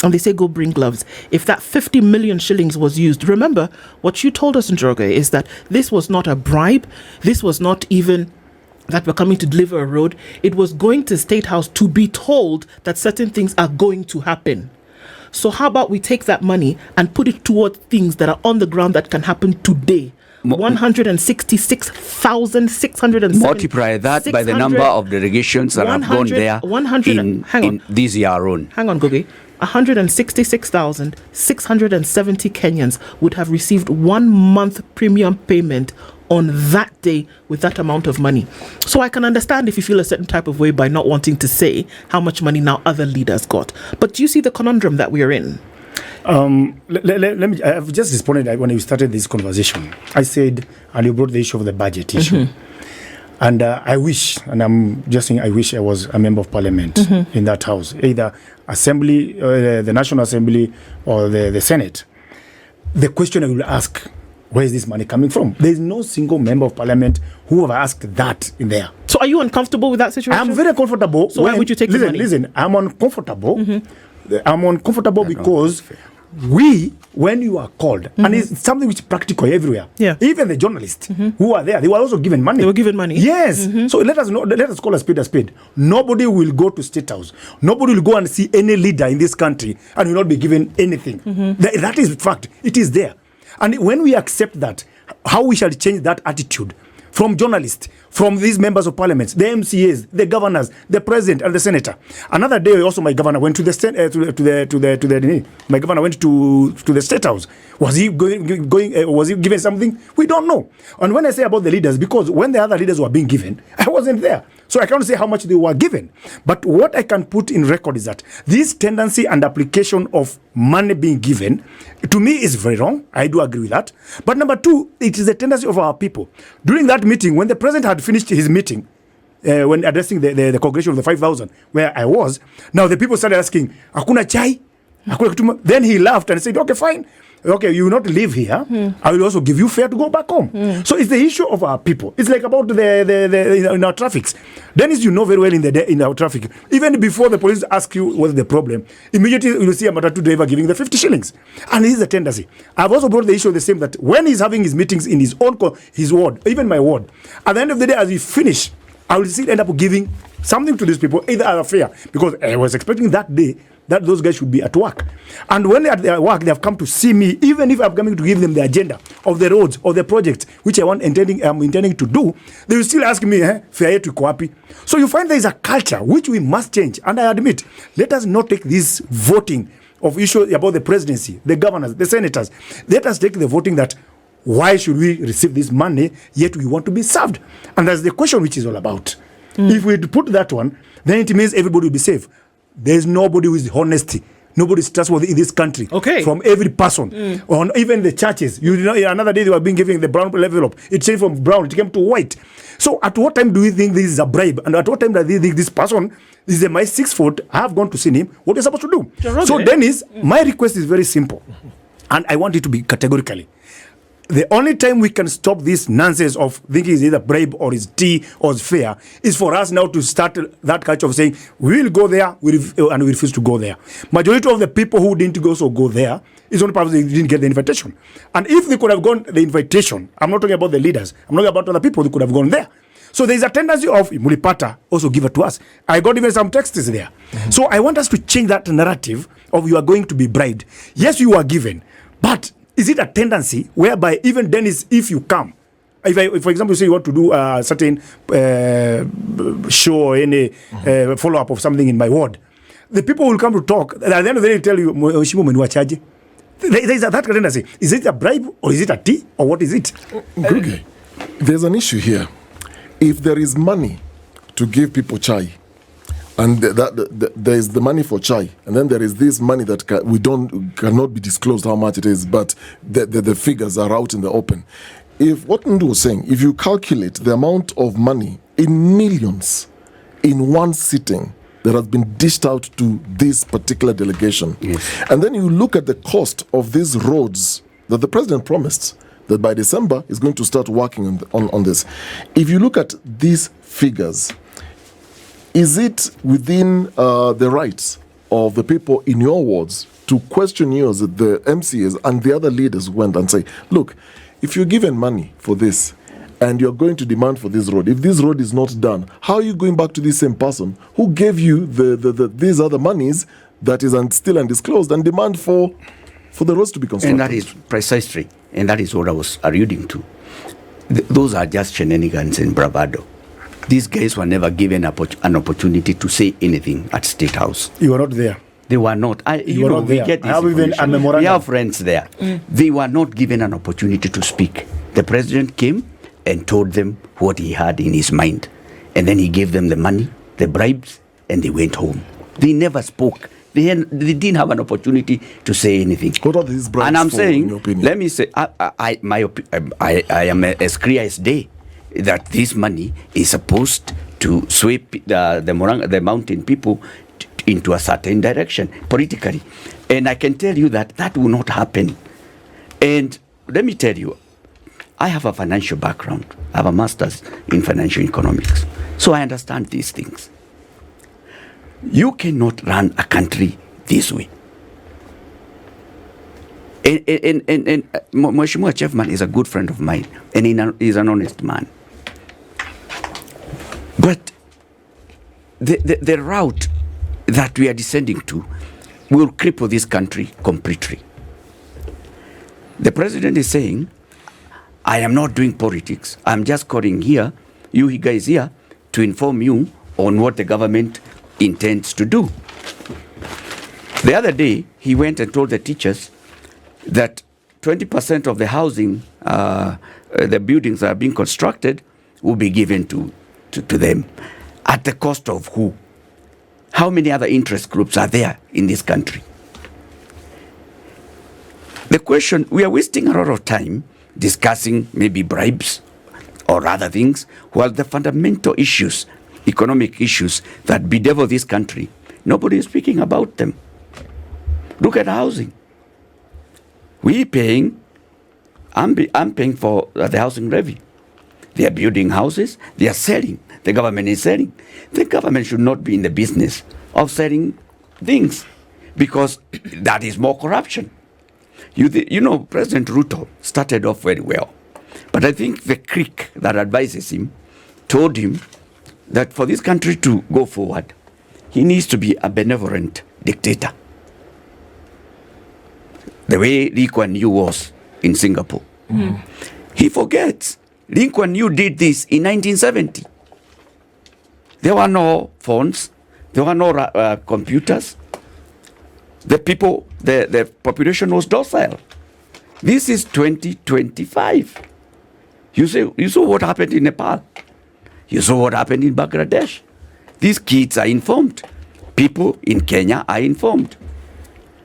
And they say, go bring gloves. If that 50 million shillings was used, remember what you told us, Njoroge, is that this was not a bribe. This was not even that we're coming to deliver a road. It was going to State House to be told that certain things are going to happen. So how about we take that money and put it toward things that are on the ground that can happen today? 166,607. Multiply that by the number of delegations that have gone there in this year alone. Hang on, Ngugi. 166,670 Kenyans would have received 1 month premium payment on that day with that amount of money. So I can understand if you feel a certain type of way by not wanting to say how much money now other leaders got. But do you see the conundrum that we are in? Let me. I've just responded when you started this conversation. I said, and you brought the issue of the budget issue, and I wish, and I'm just saying, I wish I was a member of parliament in that house, either assembly, the National Assembly, or the Senate. The question I will ask: where is this money coming from? There is no single member of parliament who have asked that in there. So are you uncomfortable with that situation? I'm very comfortable. So why would you take the money? Listen, I'm uncomfortable. I'm uncomfortable because when you are called, and it's something which is practical everywhere. Yeah. Even the journalists who are there, they were also given money. They were given money. Yes. So let us call a spade a spade. Nobody will go to State House. Nobody will go and see any leader in this country and will not be given anything. That is fact. It is there. And when we accept that, how we shall change that attitude from journalists, from these members of parliament, the MCAs, the governors, the president, and the senator. Another day, also my governor went to the my governor went to the State House. Was he going? Was he given something? We don't know. And when I say about the leaders, because when the other leaders were being given, I wasn't there, so I can't say how much they were given. But what I can put in record is that this tendency and application of money being given, to me, is very wrong. I do agree with that. But number two, it is a tendency of our people. During that meeting, when the president had finished his meeting, when addressing the congregation of the 5,000, where I was, now the people started asking, "Hakuna chai?" Then he laughed and said, "Okay, fine. Okay, you will not live here. I will also give you fare to go back home." So it's the issue of our people. It's like about the in our traffics. Dennis, you know very well in our traffic. Even before the police ask you what's the problem, immediately you will see a matatu driver giving the 50 shillings. And this is a tendency. I've also brought the issue of the same, that when he's having his meetings in his ward, even my ward, at the end of the day, as we finish, I will still end up giving something to these people, either as a fare, because I was expecting that day that those guys should be at work. And when they're at their work, they have come to see me, even if I'm coming to give them the agenda of the roads or the projects, which I'm intending to do, they will still ask me, fare yetu iko wapi? So you find there is a culture which we must change. And I admit, let us not take this voting of issues about the presidency, the governors, the senators. Let us take the voting that why should we receive this money, yet we want to be served? And that's the question which is all about. If we put that one, then it means everybody will be safe. There's nobody with honesty. Nobody is trustworthy in this country. Okay. From every person. On even the churches. You know, another day they were being given the brown envelope. It changed from brown, it came to white. So at what time do we think this is a bribe? And at what time do they think this person is my 6 foot? I have gone to see him. What are you supposed to do? Njoroge. So Dennis, my request is very simple. And I want it to be categorically. The only time we can stop this nonsense of thinking it's either bribe or it's tea or it's fair is for us now to start that culture of saying we will go there and we refuse to go there. Majority of the people who didn't also go there is only because they didn't get the invitation. And if they could have gone the invitation, I'm not talking about the leaders, I'm talking about other people who could have gone there. So there is a tendency of Mulipata also give it to us. I got even some texts there. So I want us to change that narrative of you are going to be bribed. Yes, you are given, but is it a tendency whereby even Dennis, if you come, if for example, you say you want to do a certain show or any follow-up of something in my ward, the people will come to talk. At the end of the day, they tell you, there is that tendency. Is it a bribe or is it a tea or what is it? Ngugi, there's an issue here. If there is money to give people chai, and there is the money for chai, and then there is this money that cannot be disclosed how much it is, but the figures are out in the open. if what Ndu was saying, if you calculate the amount of money in millions in one sitting that has been dished out to this particular delegation, and then you look at the cost of these roads that the president promised that by December is going to start working on this. If you look at these figures, is it within the rights of the people in your wards to question you as the MCAs and the other leaders who went and say, look, if you're given money for this and you're going to demand for this road, if this road is not done, how are you going back to this same person who gave you these other monies that is still undisclosed and demand for the roads to be constructed? And that is precisely, and that is what I was alluding to. Those are just shenanigans and bravado. These guys were never given an opportunity to say anything at State House. You were not there. They were not. You were not there. We get this We have friends there. They were not given an opportunity to speak. The president came and told them what he had in his mind. And then he gave them the money, the bribes, and they went home. They never spoke. They didn't have an opportunity to say anything. What are these bribes and I'm for, saying, in your opinion? let me say, I am as clear as day that this money is supposed to sweep the mountain people into a certain direction politically. And I can tell you that will not happen. And let me tell you, I have a financial background. I have a master's in financial economics. So I understand these things. You cannot run a country this way. And Mheshimiwa Chefman is a good friend of mine, and he's an honest man. But the route that we are descending to will cripple this country completely. The president is saying, I am not doing politics. I'm just calling here, you guys here, to inform you on what the government intends to do. The other day, he went and told the teachers that 20% of the housing, the buildings that are being constructed, will be given to them. At the cost of who? How many other interest groups are there in this country? The question, we are wasting a lot of time discussing maybe bribes or other things, while the fundamental issues, economic issues that bedevil this country, nobody is speaking about them. Look at housing. I'm paying for the housing levy. They are building houses, they are selling. The government is selling. The government should not be in the business of selling things, because that is more corruption. You know, President Ruto started off very well. But I think the clique that advises him told him that for this country to go forward, he needs to be a benevolent dictator. The way Lee Kuan Yew was in Singapore. He forgets. Lee Kuan Yew did this in 1970. There were no phones. There were no computers. The population was docile. This is 2025. You saw what happened in Nepal. You saw what happened in Bangladesh. These kids are informed. People in Kenya are informed.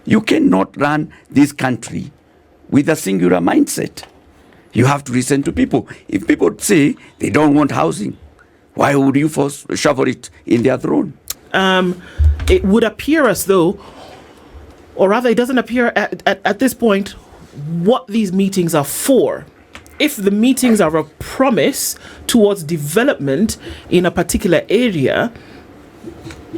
You cannot run this country with a singular mindset. You have to listen to people. If people say they don't want housing, why would you shovel it in their throne? It would appear as though, or rather it doesn't appear at this point, what these meetings are for. If the meetings are a promise towards development in a particular area,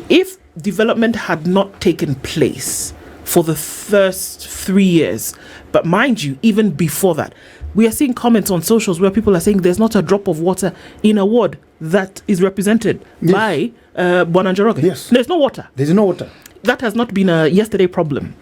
if development had not taken place for the first 3 years, but mind you, even before that, we are seeing comments on socials where people are saying there's not a drop of water in a ward that is represented by Njoroge. Yes. There's no water. There's no water. That has not been a yesterday problem.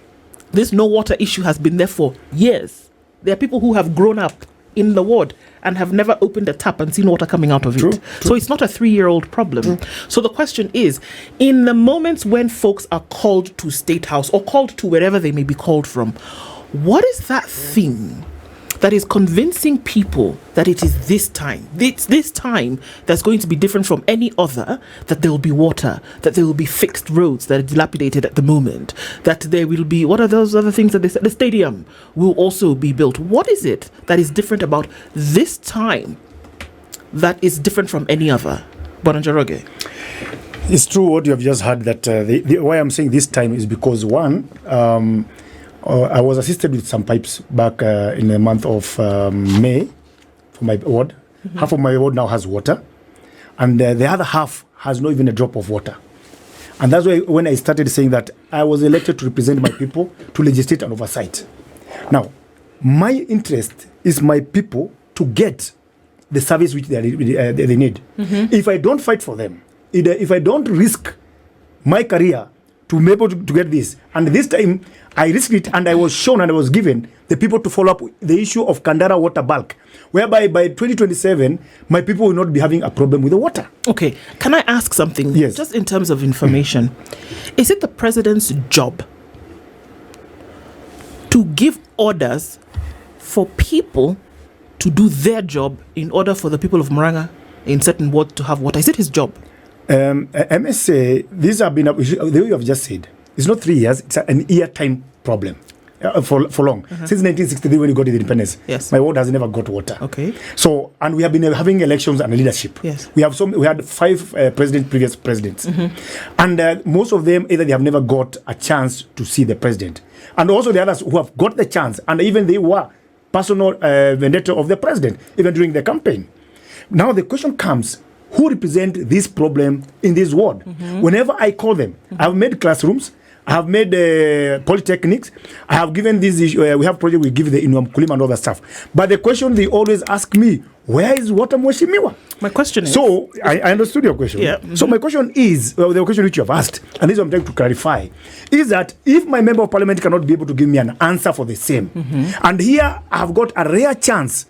This no water issue has been there for years. There are people who have grown up in the ward and have never opened a tap and seen water coming out of it. So it's not a 3-year-old problem. So the question is, in the moments when folks are called to State House or called to wherever they may be called from, what is that thing that is convincing people that it is this time. It's this time that's going to be different from any other, that there will be water, that there will be fixed roads that are dilapidated at the moment, that there will be, what are those other things that they said? The stadium will also be built. What is it that is different about this time that is different from any other? Njoroge. It's true what you have just heard, that why I'm saying this time is because, one, I was assisted with some pipes back in the month of May for my ward. Mm-hmm. Half of my ward now has water, and the other half has not even a drop of water. And that's why when I started saying that I was elected to represent my people, to legislate and oversight. Now, my interest is my people to get the service which they need. Mm-hmm. If I don't fight for them, if I don't risk my career to be able to get this, and this time I risked it, and I was shown and I was given the people to follow up the issue of Kandara water bulk, whereby by 2027 my people will not be having a problem with the water. Okay, can I ask something? Yes. Just in terms of information, is it the president's job to give orders for people to do their job in order for the people of Murang'a in certain wards to have water? Is it his job? MSA, these have been, the way you have just said, it's not 3 years, it's an year time problem for long. Mm-hmm. Since 1963 when we got the independence, yes, my ward has never got water. Okay. So, and we have been having elections and leadership. Yes. We had 5 previous presidents. Mm-hmm. And most of them, either they have never got a chance to see the president. And also the others who have got the chance, and even they were personal vendetta of the president, even during the campaign. Now the question comes, who represent this problem in this ward? Mm-hmm. Whenever I call them, mm-hmm, I've made classrooms, I have made polytechnics, I have given this issue, we have project, we give the Inuam Kulim and all that stuff. But the question they always ask me, where is water Mheshimiwa? My question is... So, I understood your question. Yeah. Mm-hmm. So my question is, the question which you have asked, and this is what I'm trying to clarify, is that if my member of parliament cannot be able to give me an answer for the same, mm-hmm, and here I've got a rare chance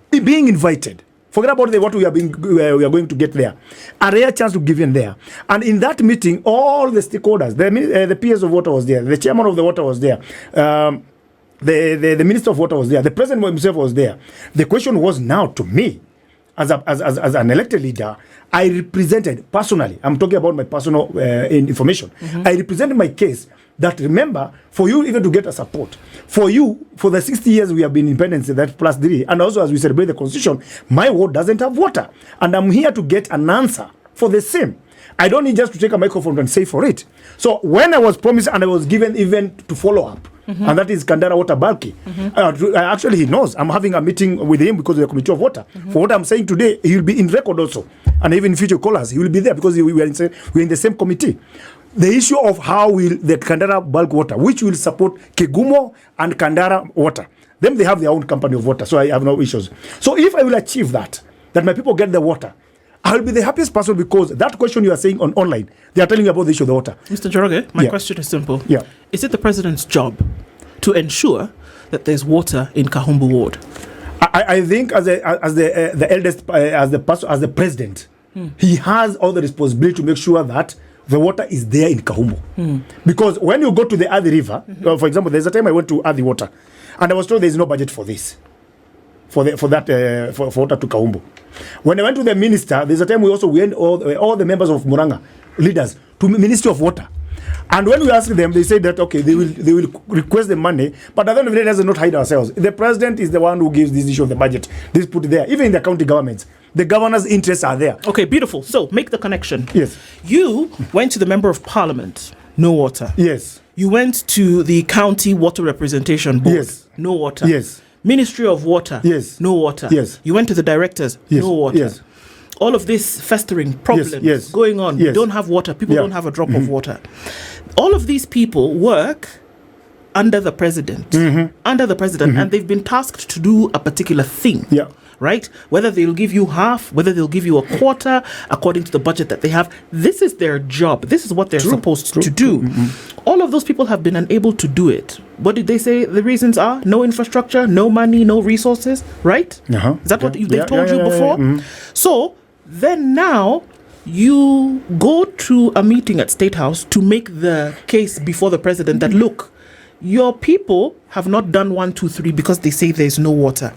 being invited, forget about what we are going to get there. A rare chance to give in there. And in that meeting, all the stakeholders, the PS of water was there, the chairman of the water was there, the minister of water was there, the president himself was there. The question was now to me, as an elected leader, I represented personally, I'm talking about my personal information, mm-hmm, I represented my case. That, remember, for you even to get a support, for you, for the 60 years we have been independent, that plus 3, and also as we celebrate the constitution, my ward doesn't have water. And I'm here to get an answer for the same. I don't need just to take a microphone and say for it. So when I was promised and I was given even to follow up, mm-hmm, and that is Kandara water bulky, mm-hmm, actually he knows. I'm having a meeting with him because of the committee of water. Mm-hmm. For what I'm saying today, he will be in record also. And even future callers, he will be there because we're in the same committee. The issue of how will the Kandara bulk water, which will support Kegumo and Kandara water, them they have their own company of water, so I have no issues. So if I will achieve that my people get the water, I will be the happiest person, because that question you are saying online, they are telling you about the issue of the water. Mr. Njoroge, my question is simple. Yeah. Is it the president's job to ensure that there's water in Kahumbu ward? I think as the eldest, as the president, he has all the responsibility to make sure that the water is there in Kahumbu. Because when you go to the Athi River, for example, there's a time I went to Athi Water, and I was told there's no budget for this, for water to Kahumbu. When I went to the minister, there's a time we also went all the members of Murang'a leaders to Ministry of Water. And when we asked them, they said that okay, they will request the money, but at the end of the day, let's not hide ourselves. The president is the one who gives this issue of the budget. This put there, even in the county governments. The governor's interests are there. Okay, beautiful. So make the connection. Yes. You went to the member of parliament, no water. Yes. You went to the county water representation board. Yes. No water. Yes. Ministry of Water. Yes. No water. Yes. You went to the directors. Yes. No water. Yes. All of this festering problems yes. going on. Yes. We don't have water. People don't have a drop of water. All of these people work under the president. Under the president. And they've been tasked to do a particular thing. Yeah. Right? Whether they'll give you half, whether they'll give you a quarter, according to the budget that they have. This is their job. This is what they're supposed to do. All of those people have been unable to do it. What did they say the reasons are? No infrastructure, no money, no resources, right? Uh-huh. Is that what they've told you before? So then now you go to a meeting at State House to make the case before the president that, look, your people have not done 1, 2, 3 because they say there's no water.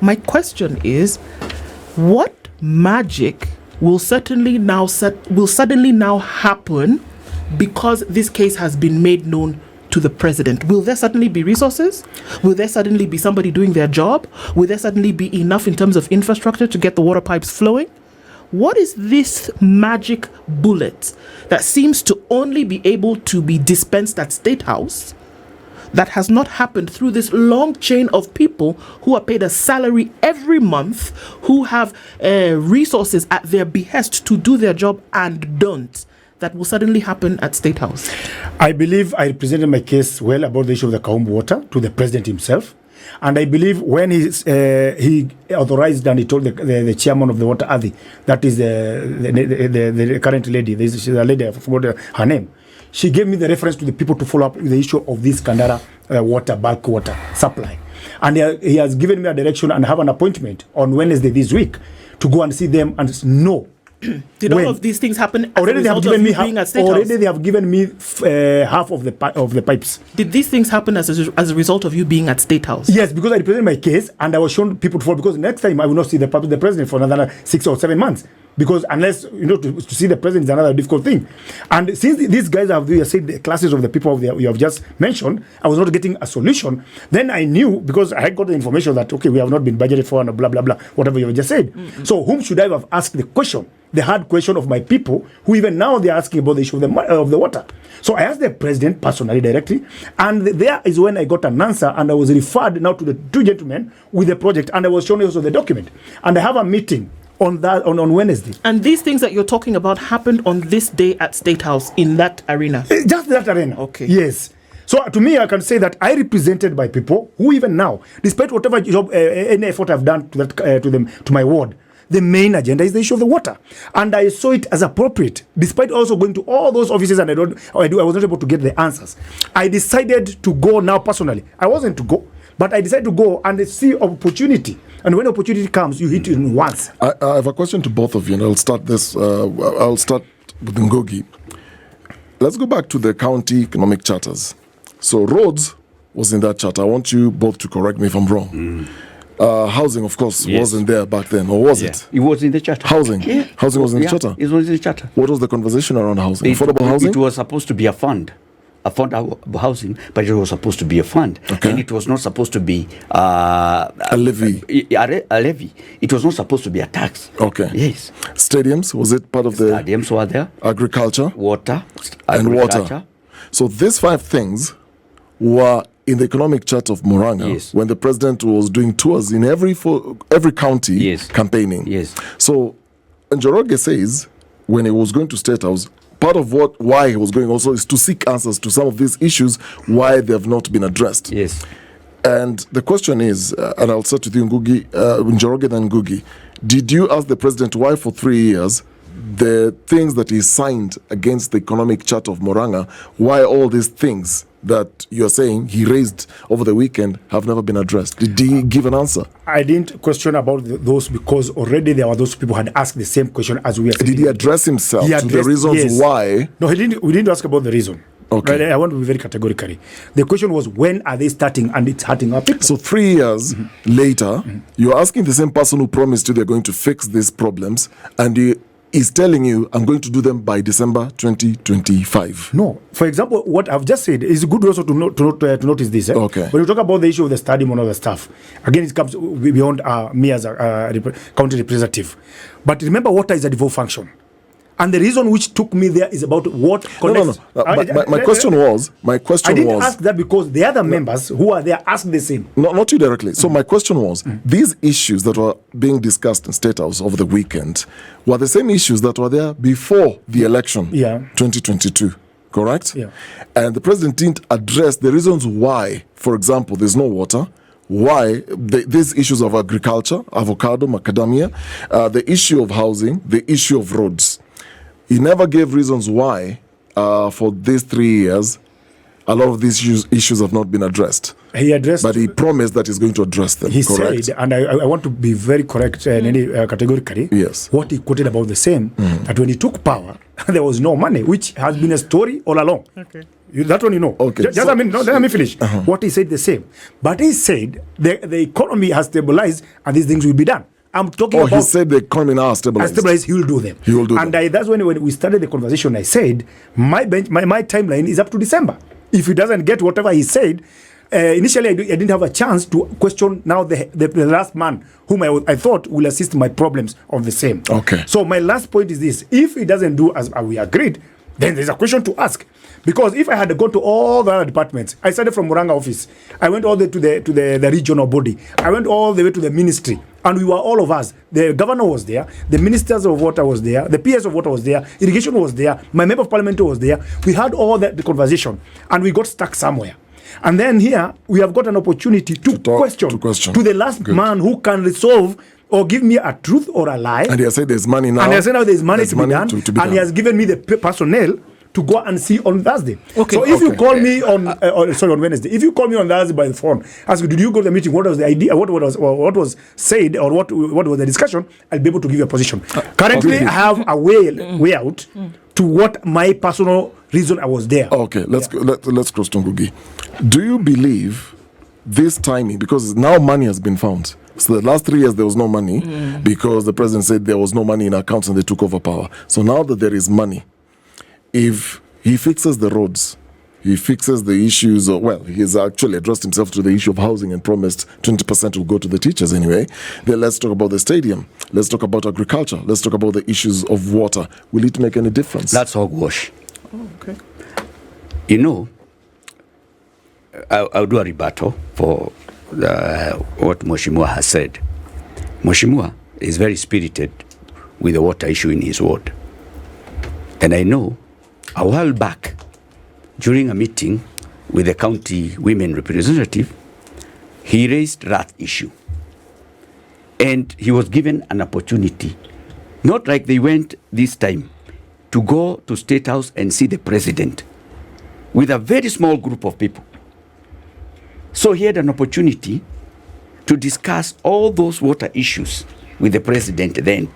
My question is, what magic will suddenly now happen because this case has been made known to the president? Will there suddenly be resources? Will there suddenly be somebody doing their job? Will there suddenly be enough in terms of infrastructure to get the water pipes flowing? What is this magic bullet that seems to only be able to be dispensed at State House that has not happened through this long chain of people who are paid a salary every month, who have resources at their behest to do their job and don't, that will suddenly happen at State House? I believe I represented my case well about the issue of the Kahumbu water to the president himself. And I believe when he authorized and he told the chairman of the water, Adi, that is the current lady, she's a lady, I forgot her name. She gave me the reference to the people to follow up with the issue of this Kandara water, bulk water supply. And he has given me a direction and have an appointment on Wednesday this week to go and see them and know. Did all of these things happen as already? A result of you being at State House? Already they have given me half of the pipes. Did these things happen as a result of you being at State House? Yes, because I represented my case and I was shown people to follow, because next time I will not see the president for another 6 or 7 months. Because unless, to see the president is another difficult thing. And since these guys have said the classes of the people you have just mentioned, I was not getting a solution. Then I knew, because I had got the information that, okay, we have not been budgeted for and blah, blah, blah, whatever you have just said. Mm-hmm. So whom should I have asked the question? The hard question of my people, who even now they're asking about the issue of the water. So I asked the president personally, directly, and there is when I got an answer, and I was referred now to the 2 gentlemen with the project, and I was shown also the document. And I have a meeting on Wednesday. And these things that you're talking about happened on this day at State House in that arena? Just that arena. Okay. Yes. So to me, I can say that I represented by people who even now, despite whatever job, any effort I've done to my ward, the main agenda is the issue of the water. And I saw it as appropriate, despite also going to all those offices and I was not able to get the answers. I decided to go now personally. I wasn't to go, but I decided to go and see opportunity. And when opportunity comes, you hit it once. I have a question to both of you, and I'll start this. I'll start with Ngugi. Let's go back to the county economic charters. So roads was in that charter. I want you both to correct me if I'm wrong. Housing, of course, wasn't there back then, or was it? It was in the charter. Housing? Yeah. Housing was in the charter? It was in the charter. What was the conversation around housing? Affordable housing? It was supposed to be a fund of housing, but it was supposed to be a fund. Okay. And it was not supposed to be a levy. A levy. It was not supposed to be a tax. Okay. Yes. Stadiums, was it part of the... Stadiums were there. Agriculture? Water. And water. So these 5 things were in the economic chart of Murang'a, when the president was doing tours in every county, campaigning. Yes. So Njoroge says when he was going to State House, part of why he was going also is to seek answers to some of these issues, why they have not been addressed. Yes. And the question is, and I'll start with you, Ngugi, Njoroge and Ngugi, did you ask the president why for 3 years the things that he signed against the economic chart of Murang'a, why all these things that you're saying he raised over the weekend have never been addressed? Did he give an answer? I didn't question about those because already there were those people who had asked the same question as we are saying. Did he address himself to the reasons why? No, he didn't. We didn't ask about the reason. Okay. Right? I want to be very categorically. The question was, when are they starting and it's hurting our people? So 3 years later, you're asking the same person who promised you they're going to fix these problems, and he is telling you, I'm going to do them by December 2025. No. For example, what I've just said is good also to notice this. Okay. When you talk about the issue of the stadium and all the stuff, again, it comes beyond me as a county representative. But remember, water is a devolved function. And the reason which took me there is about what connects. No. My question was. I didn't ask that because the other members who are there asked the same. Not you directly. So my question was, these issues that were being discussed in State House over the weekend were the same issues that were there before the election, 2022, correct? Yeah. And the president didn't address the reasons why, for example, there's no water, why these issues of agriculture, avocado, macadamia, the issue of housing, the issue of roads. He never gave reasons why for these 3 years a lot of these issues have not been addressed. He addressed, but he promised that he's going to address them. He correct? said, and I want to be very correct categorically. Yes. What he quoted about the same, that when he took power, there was no money, which has been a story all along. Okay. That one you know. Okay. Let me finish. What he said the same. But he said the economy has stabilized and these things will be done. I'm talking about... he said the economy now has stabilized. He will do them. He will do them. And that's when we started the conversation, I said, my timeline is up to December. If he doesn't get whatever he said, initially I didn't have a chance to question now the last man whom I thought will assist my problems of the same. Okay. So my last point is this. If he doesn't do as we agreed, then there's a question to ask. Because if I had gone to all the other departments, I started from Murang'a office, I went all the way to the regional body, I went all the way to the ministry, and we were all of us. The governor was there, the ministers of water was there, the PS of water was there, irrigation was there, my member of parliament was there. We had all the conversation, and we got stuck somewhere. And then here, we have got an opportunity to question to the last man who can resolve or give me a truth or a lie. And he has said there's money now. And he has said now there's money to be done. And he has given me the personnel to go and see on Thursday. Okay. So if you call me on Wednesday, if you call me on Thursday by the phone, ask, did you go to the meeting? What was the idea? What was said, or what was the discussion? I'll be able to give you a position. Currently, I have a way out to what my personal reason I was there. Okay, let's cross to Ngugi. Do you believe this timing, because now money has been found? So the last 3 years there was no money because the president said there was no money in accounts and they took over power. So now that there is money, if he fixes the roads, he fixes the issues, he's actually addressed himself to the issue of housing and promised 20% will go to the teachers anyway. Then let's talk about the stadium. Let's talk about agriculture. Let's talk about the issues of water. Will it make any difference? That's hogwash. Oh, okay. You know, I'll do a rebuttal for what Mheshimiwa has said. Mheshimiwa is very spirited with the water issue in his ward. And I know a while back, during a meeting with the county women representative, he raised that issue. And he was given an opportunity, not like they went this time, to go to State House and see the president with a very small group of people. So he had an opportunity to discuss all those water issues with the president then.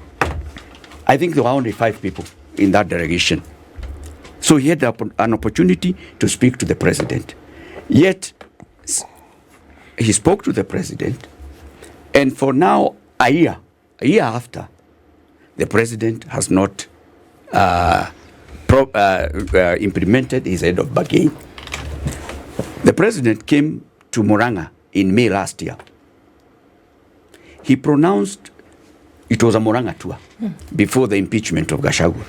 I think there were only 5 people in that delegation. So he had an opportunity to speak to the president. Yet, he spoke to the president, and for now, a year after, the president has not implemented his head of bargain. The president came to Murang'a in May last year. He pronounced, it was a Murang'a tour before the impeachment of Gachagua.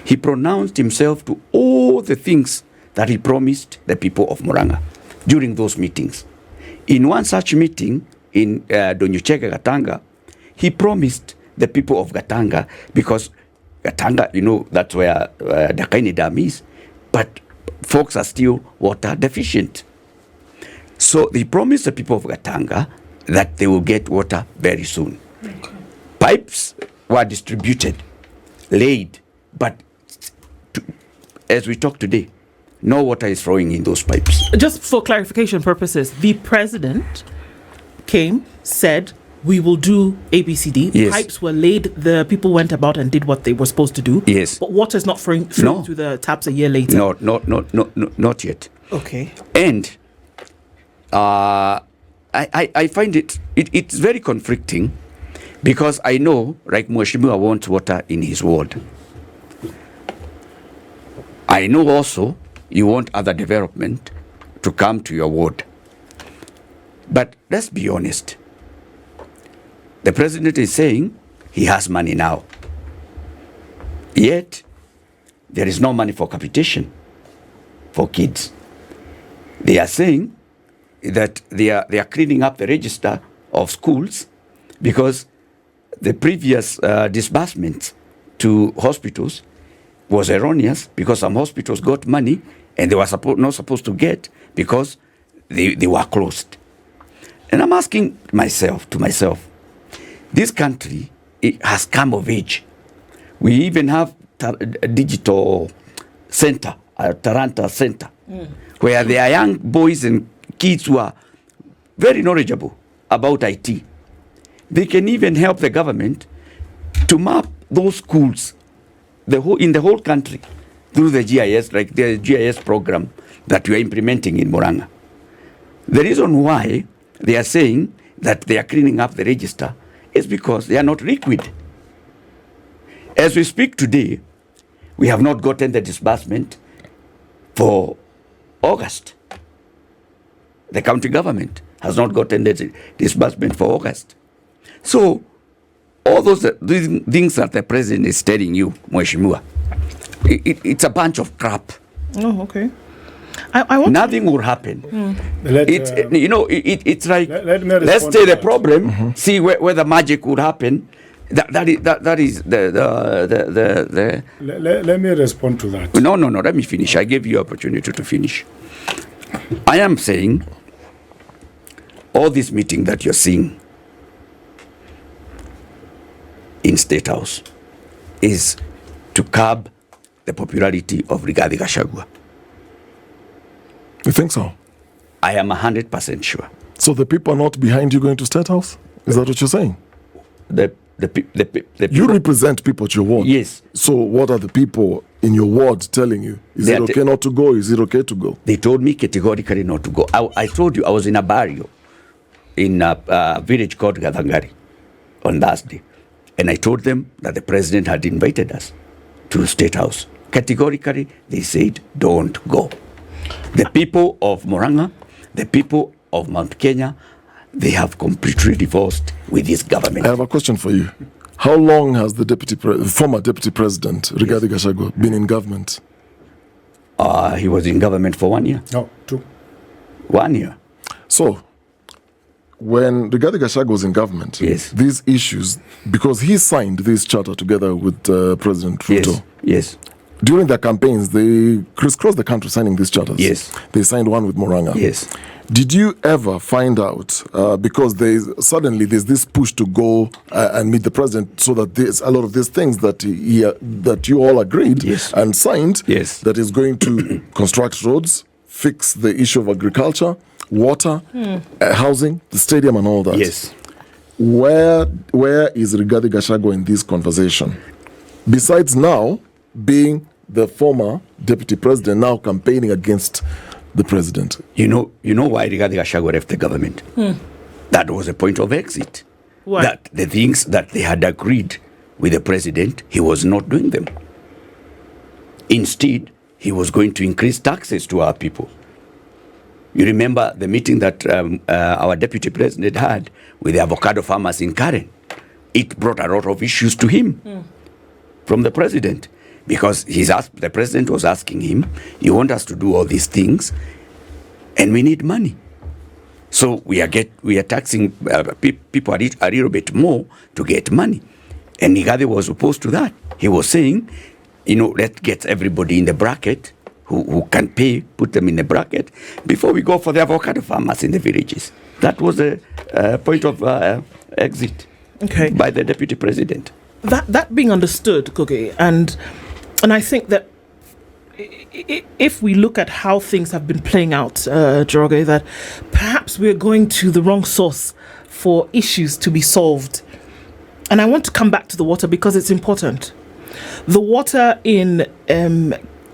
He pronounced himself to all the things that he promised the people of Murang'a during those meetings. In one such meeting in Donyucheka, Gatanga, he promised the people of Gatanga, because Gatanga, you know, that's where the Kaini Dam is, but folks are still water deficient. So he promised the people of Gatanga that they will get water very soon. Okay. Pipes were distributed, laid, but as we talk today, no water is flowing in those pipes. Just for clarification purposes, the president came, said, we will do ABCD. Yes. Pipes were laid, the people went about and did what they were supposed to do. Yes. But water is not flowing through the taps a year later. No, not yet. Okay. And I find it's very conflicting, because I know, like, Mheshimiwa wants water in his ward. I know also you want other development to come to your ward. But let's be honest. The president is saying he has money now. Yet, there is no money for capitation for kids. They are saying that they are cleaning up the register of schools, because the previous disbursements to hospitals was erroneous, because some hospitals got money and they were not supposed to get because they were closed. And I'm asking myself, this country, it has come of age. We even have a digital center, a Taranta center, where there are young boys and kids who are very knowledgeable about IT. They can even help the government to map those schools in the whole country through the GIS, like the GIS program that we are implementing in Murang'a. The reason why they are saying that they are cleaning up the register is because they are not liquid. As we speak today, we have not gotten the disbursement for August. The county government has not gotten the disbursement for August. So, all those things that the president is telling you, Mheshimiwa, it's a bunch of crap. Oh, okay. I want Nothing will happen. It's like, let's say the problem, see where the magic would happen. That is the Let me respond to that. No, let me finish. I gave you opportunity to finish. I am saying all this meeting that you're seeing in State House is to curb the popularity of Rigathi Gachagua. You think so? I am 100% sure. So the people are not behind you going to State House? Is that what you're saying? The people, you represent people at your ward. Yes. So what are the people in your ward telling you? Is it okay not to go? Is it okay to go? They told me categorically not to go. I told you I was in a barrio in a village called Gatanga on Thursday. And I told them that the president had invited us to State House. Categorically, they said, don't go. The people of Murang'a, the people of Mount Kenya, they have completely divorced with this government. I have a question for you. How long has the former deputy president, Rigathi Gachagua, been in government? He was in government for 1 year. No, 2. 1 year. So, when Rigathi Gachagua was in government, yes, these issues, because he signed this charter together with President Ruto. Yes. During their campaigns, they crisscrossed the country signing these charters. Yes. They signed one with Murang'a. Yes. Did you ever find out, because there's this push to go and meet the president, so that there's a lot of these things that that you all agreed and signed, that is going to construct roads, fix the issue of agriculture, water, housing, the stadium and all that. Yes. Where is Rigathi Gachagua in this conversation? Besides now being the former deputy president, now campaigning against the president. You know why Rigathi Gachagua left the government? That was a point of exit. Why? That the things that they had agreed with the president, he was not doing them. Instead, he was going to increase taxes to our people. You remember the meeting that our deputy president had with the avocado farmers in Karen? It brought a lot of issues to him from the president. Because the president was asking him, you want us to do all these things, and we need money. So we are taxing people a little bit more to get money. And Rigathi was opposed to that. He was saying, let's get everybody in the bracket who can pay, put them in the bracket, before we go for the avocado farmers in the villages. That was a point of exit by the deputy president. That being understood, Ngugi, and I think that if we look at how things have been playing out, Njoroge, that perhaps we're going to the wrong source for issues to be solved. And I want to come back to the water because it's important. The water in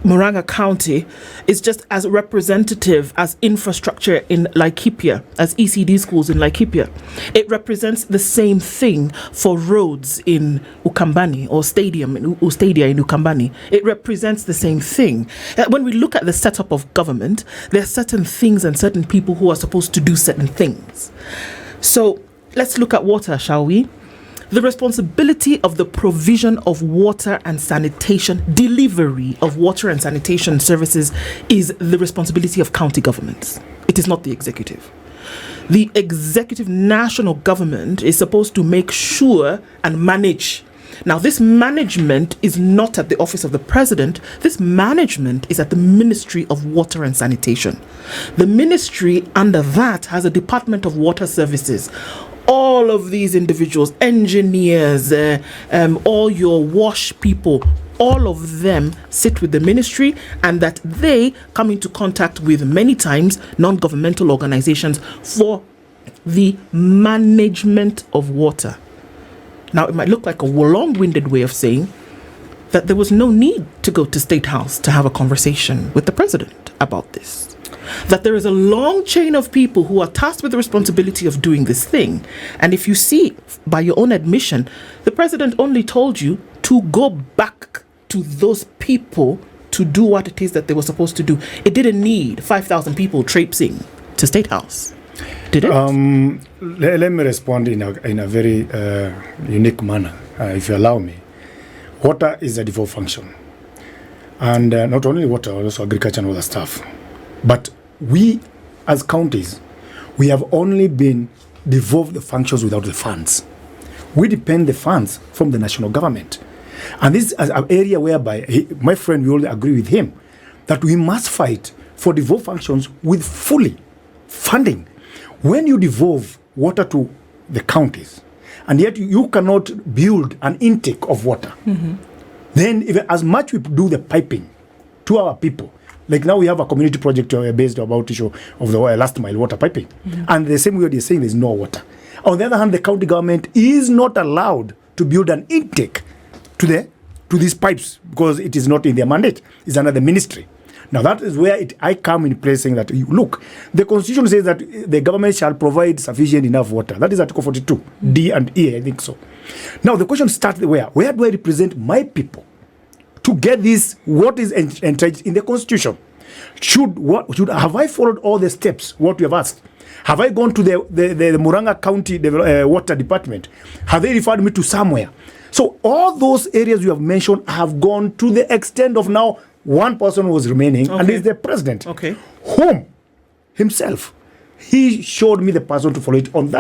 Murang'a County is just as representative as infrastructure in Laikipia, as ECD schools in Laikipia. It represents the same thing for roads in Ukambani or stadia in Ukambani. It represents the same thing. When we look at the setup of government, there are certain things and certain people who are supposed to do certain things. So let's look at water, shall we? The responsibility of the provision of water and sanitation, delivery of water and sanitation services is the responsibility of county governments. It is not the executive. The executive national government is supposed to make sure and manage. Now, this management is not at the office of the president. This management is at the Ministry of Water and Sanitation. The ministry under that has a Department of Water Services. All of these individuals, engineers, all your wash people, all of them sit with the ministry and that they come into contact with many times non-governmental organizations for the management of water. Now, it might look like a long-winded way of saying that there was no need to go to State House to have a conversation with the president about this. That there is a long chain of people who are tasked with the responsibility of doing this thing. And if you see, by your own admission, the president only told you to go back to those people to do what it is that they were supposed to do. It didn't need 5,000 people traipsing to State House, did it? Let me respond in a very unique manner, if you allow me. Water is a default function. And not only water, also agriculture and other stuff. But we, as counties, we have only been devolved the functions without the funds. We depend the funds from the national government. And this is an area whereby, my friend, we all agree with him, that we must fight for devolved functions with fully funding. When you devolve water to the counties, and yet you cannot build an intake of water, then even as much we do the piping to our people, like now we have a community project based about issue of the last mile water piping, and the same way they're saying there's no water. On the other hand, the county government is not allowed to build an intake to these pipes because it is not in their mandate. It's under the ministry. Now that is where I come in place saying that, look, the constitution says that the government shall provide sufficient enough water. That is Article 42, D and E, I think so. Now the question starts where do I represent my people to get this, what is entrenched in the constitution? Have I followed all the steps, what we have asked? Have I gone to the Murang'a County Water Department? Have they referred me to somewhere? So all those areas you have mentioned have gone to the extent of now one person was remaining, and is the president, whom himself, he showed me the person to follow it on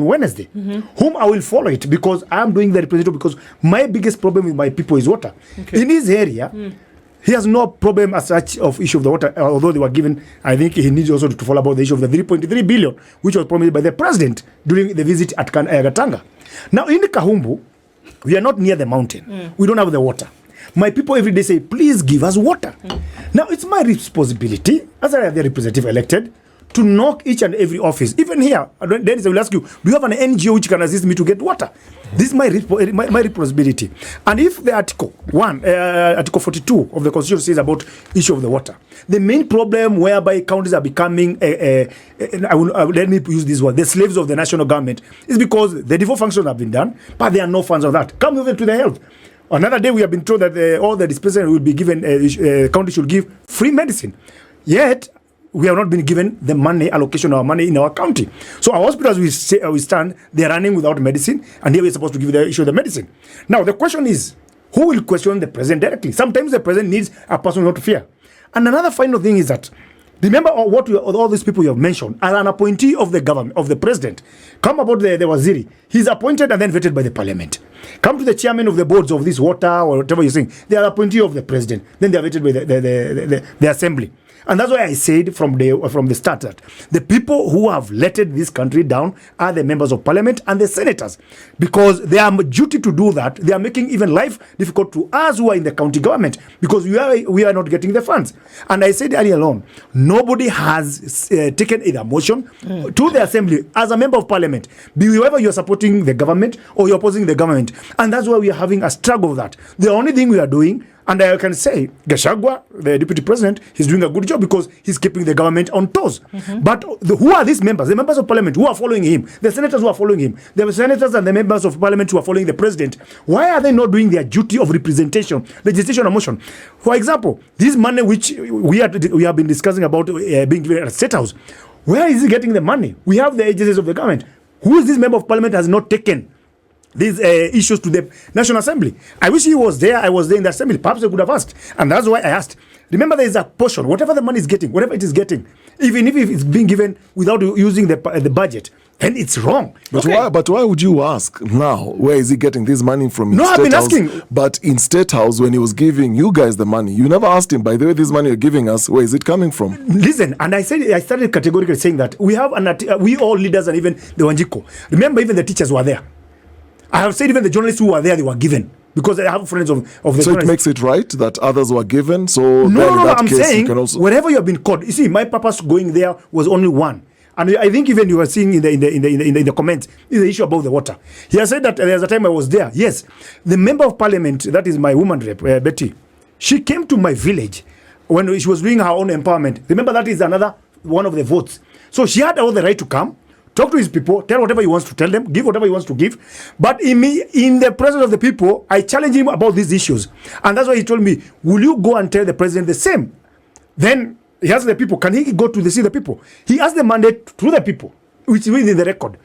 Wednesday, whom I will follow it because I'm doing the representative, because my biggest problem with my people is water. In his area, he has no problem as such of issue of the water, although they were given, I think he needs also to follow about the issue of the 3.3 billion, which was promised by the president during the visit at Gatanga. Now in the Kahumbu, we are not near the mountain. We don't have the water. My people every day say, please give us water. Now it's my responsibility, as I am the representative elected, to knock each and every office. Even here, Dennis, I will ask you, do you have an NGO which can assist me to get water? This is my responsibility. And if the Article 42 of the Constitution says about issue of the water, the main problem whereby counties are becoming, let me use this word, the slaves of the national government, is because the default functions have been done, but there are no funds on that. Come over to the health. Another day we have been told that all the dispensary will be given, county should give free medicine. Yet, we have not been given the money, allocation of our money in our county. So our hospitals, we stand, they are running without medicine, and here we are supposed to give the issue of the medicine. Now, the question is, who will question the president directly? Sometimes the president needs a person not to fear. And another final thing is that, remember all these people you have mentioned are an appointee of the government, of the president. Come about the waziri. He's appointed and then vetted by the parliament. Come to the chairman of the boards of this water or whatever you're saying. They are appointee of the president. Then they are vetted by the assembly. And that's why I said from the start that the people who have letted this country down are the members of parliament and the senators, because they are duty to do that. They are making even life difficult to us who are in the county government, because we are not getting the funds. And I said earlier on, nobody has taken either motion to the assembly as a member of parliament, be whoever you are supporting the government or you're opposing the government. And that's why we are having a struggle with that. The only thing we are doing, and I can say, Gachagua, the deputy president, he's doing a good job because he's keeping the government on toes. But who are these members? The members of parliament who are following him, the senators who are following him, the senators and the members of parliament who are following the president. Why are they not doing their duty of representation, legislation and motion? For example, this money which we have been discussing about being given at State House, where is he getting the money? We have the agencies of the government. Who is this member of parliament has not taken these issues to the National Assembly? I wish he was there. I was there in the Assembly. Perhaps I could have asked. And that's why I asked. Remember, there is a portion, whatever the money is getting, whatever it is getting, even if it's being given without using the budget, then it's wrong. But why would you ask now? Where is he getting this money from? No, I've been asking. But in State House, when he was giving you guys the money, you never asked him, by the way, this money you're giving us, where is it coming from? Listen, and I started categorically saying that we have we all leaders and even the Wanjiko. Remember, even the teachers were there. I have said even the journalists who were there, they were given. because I have friends of the. So it makes it right that others were given. So then No, in that I'm case, saying you can also. wherever you have been caught. You see, my purpose going there was only one. And I think even you were seeing in the comments is the issue about the water. He has said that there's a time I was there. Yes, the member of parliament, that is my woman rep, Betty, she came to my village when she was doing her own empowerment. Remember, that is another one of the votes. So she had all the right to come, talk to his people, tell whatever he wants to tell them, give whatever he wants to give. But in the presence of the people, I challenged him about these issues. And that's why he told me, will you go and tell the president the same? Then he asked the people, can he go to see the people? He asked the mandate through the people, which is in the record.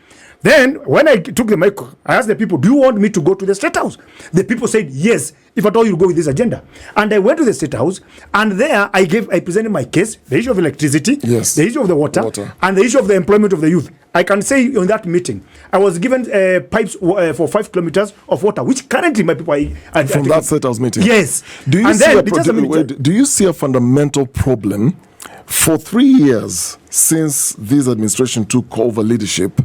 Then, when I took the mic, I asked the people, do you want me to go to the State House? The people said, yes, if at all you go with this agenda. And I went to the State House, and there I presented my case, the issue of electricity, Yes. the issue of the water, and the issue of the employment of the youth. I can say in that meeting, I was given pipes for 5 kilometers of water, which currently my people are From that State House meeting? Yes. Do you, And see then a they just do you see a fundamental problem for 3 years since this administration took over leadership?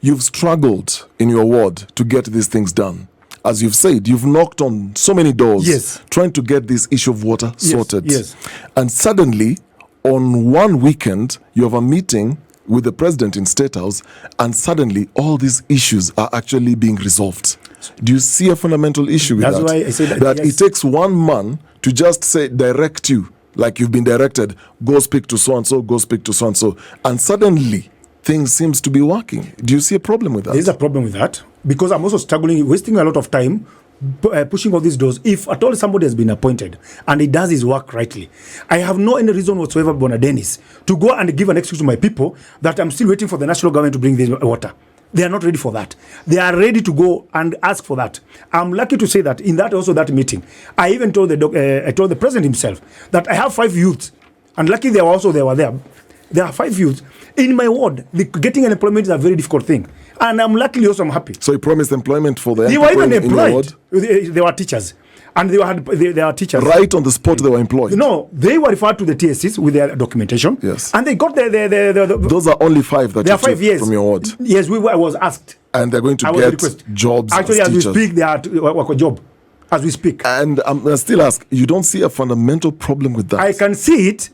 You've struggled in your ward to get these things done. As you've said, you've knocked on so many doors, Yes. trying to get this issue of water sorted. yes. And suddenly, on one weekend, you have a meeting with the president in State House, and suddenly all these issues are actually being resolved. Do you see a fundamental issue with That's that? why I say that, yes. It takes one man to just say, direct you, like you've been directed, go speak to so-and-so, go speak to so-and-so, and suddenly things seems to be working. Do you see a problem with that? There's a problem with that because I'm also struggling, wasting a lot of time pushing all these doors. If at all somebody has been appointed and he does his work rightly, I have no any reason whatsoever, Bona Dennis, to go and give an excuse to my people that I'm still waiting for the national government to bring this water. They are not ready for that. They are ready to go and ask for that. I'm lucky to say that in that meeting, I even told the president himself that I have 5 youths, and lucky they were there. There are 5 youths in my ward. Getting an employment is a very difficult thing, and I'm luckily also I'm happy. So he promised employment for the They young were people even in your ward? employed. They were teachers, and they are teachers. Right on the spot, they were employed. No, they were referred to the TSCs with their documentation. Yes. And they got the Those are only 5 that there you are 5 took years from your ward. Yes, I was asked. And they're going to I was get requested. jobs Actually, as we teachers. speak, they are work a job as we speak. And I still ask, you don't see a fundamental problem with that? I can see it,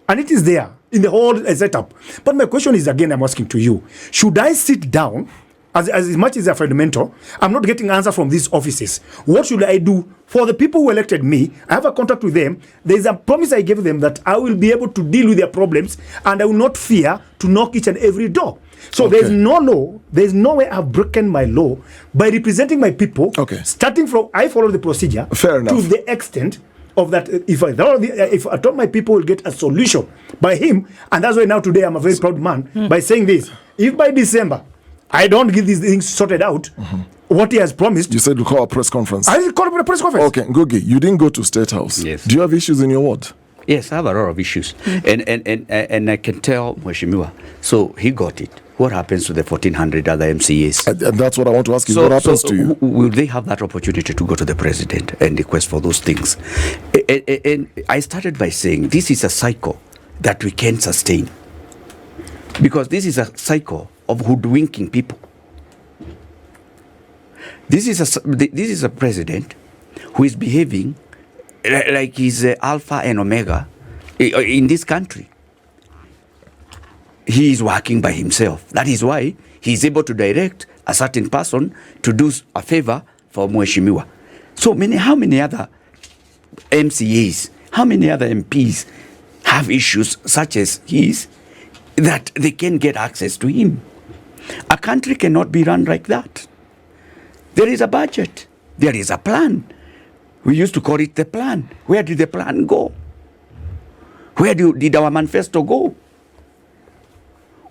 and it is there in the whole setup. But my question is, again, I'm asking to you, should I sit down, as much as a fundamental, I'm not getting answer from these offices. What should I do for the people who elected me? I have a contract with them. There's a promise I gave them that I will be able to deal with their problems, and I will not fear to knock each and every door. So Okay. there's no law, there's no way I've broken my law by representing my people. Okay. Starting from, I follow the procedure Fair enough. to the extent of that. If I thought my people will get a solution by him, and that's why now today I'm a very proud man by saying this. If by December I don't get these things sorted out, what he has promised, You said to call a press conference. I will call a press conference. Okay, Ngugi, you didn't go to State House. Yes. Do you have issues in your ward? Yes, I have a lot of issues. And I can tell Mheshimiwa. So he got it. What happens to the 1,400 other MCAs? And that's what I want to ask you. What happens to you? Will they have that opportunity to go to the president and request for those things? And I started by saying this is a cycle that we can sustain. Because this is a cycle of hoodwinking people. This is a president who is behaving like he's alpha and omega in this country. He is working by himself. That is why he is able to direct a certain person to do a favor for Mheshimiwa. How many other MCAs, how many other MPs have issues such as his that they can get access to him? A country cannot be run like that. There is a budget. There is a plan. We used to call it the plan. Where did the plan go? Where did our manifesto go?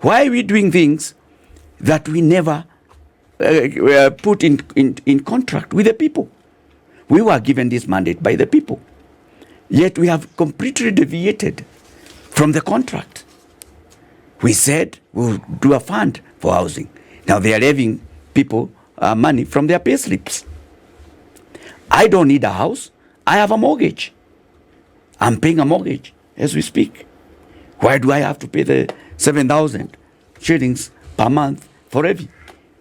Why are we doing things that we never put in contract with the people? We were given this mandate by the people. Yet we have completely deviated from the contract. We said we'll do a fund for housing. Now they are levying people money from their pay slips. I don't need a house. I have a mortgage. I'm paying a mortgage as we speak. Why do I have to pay the 7,000 shillings per month for every?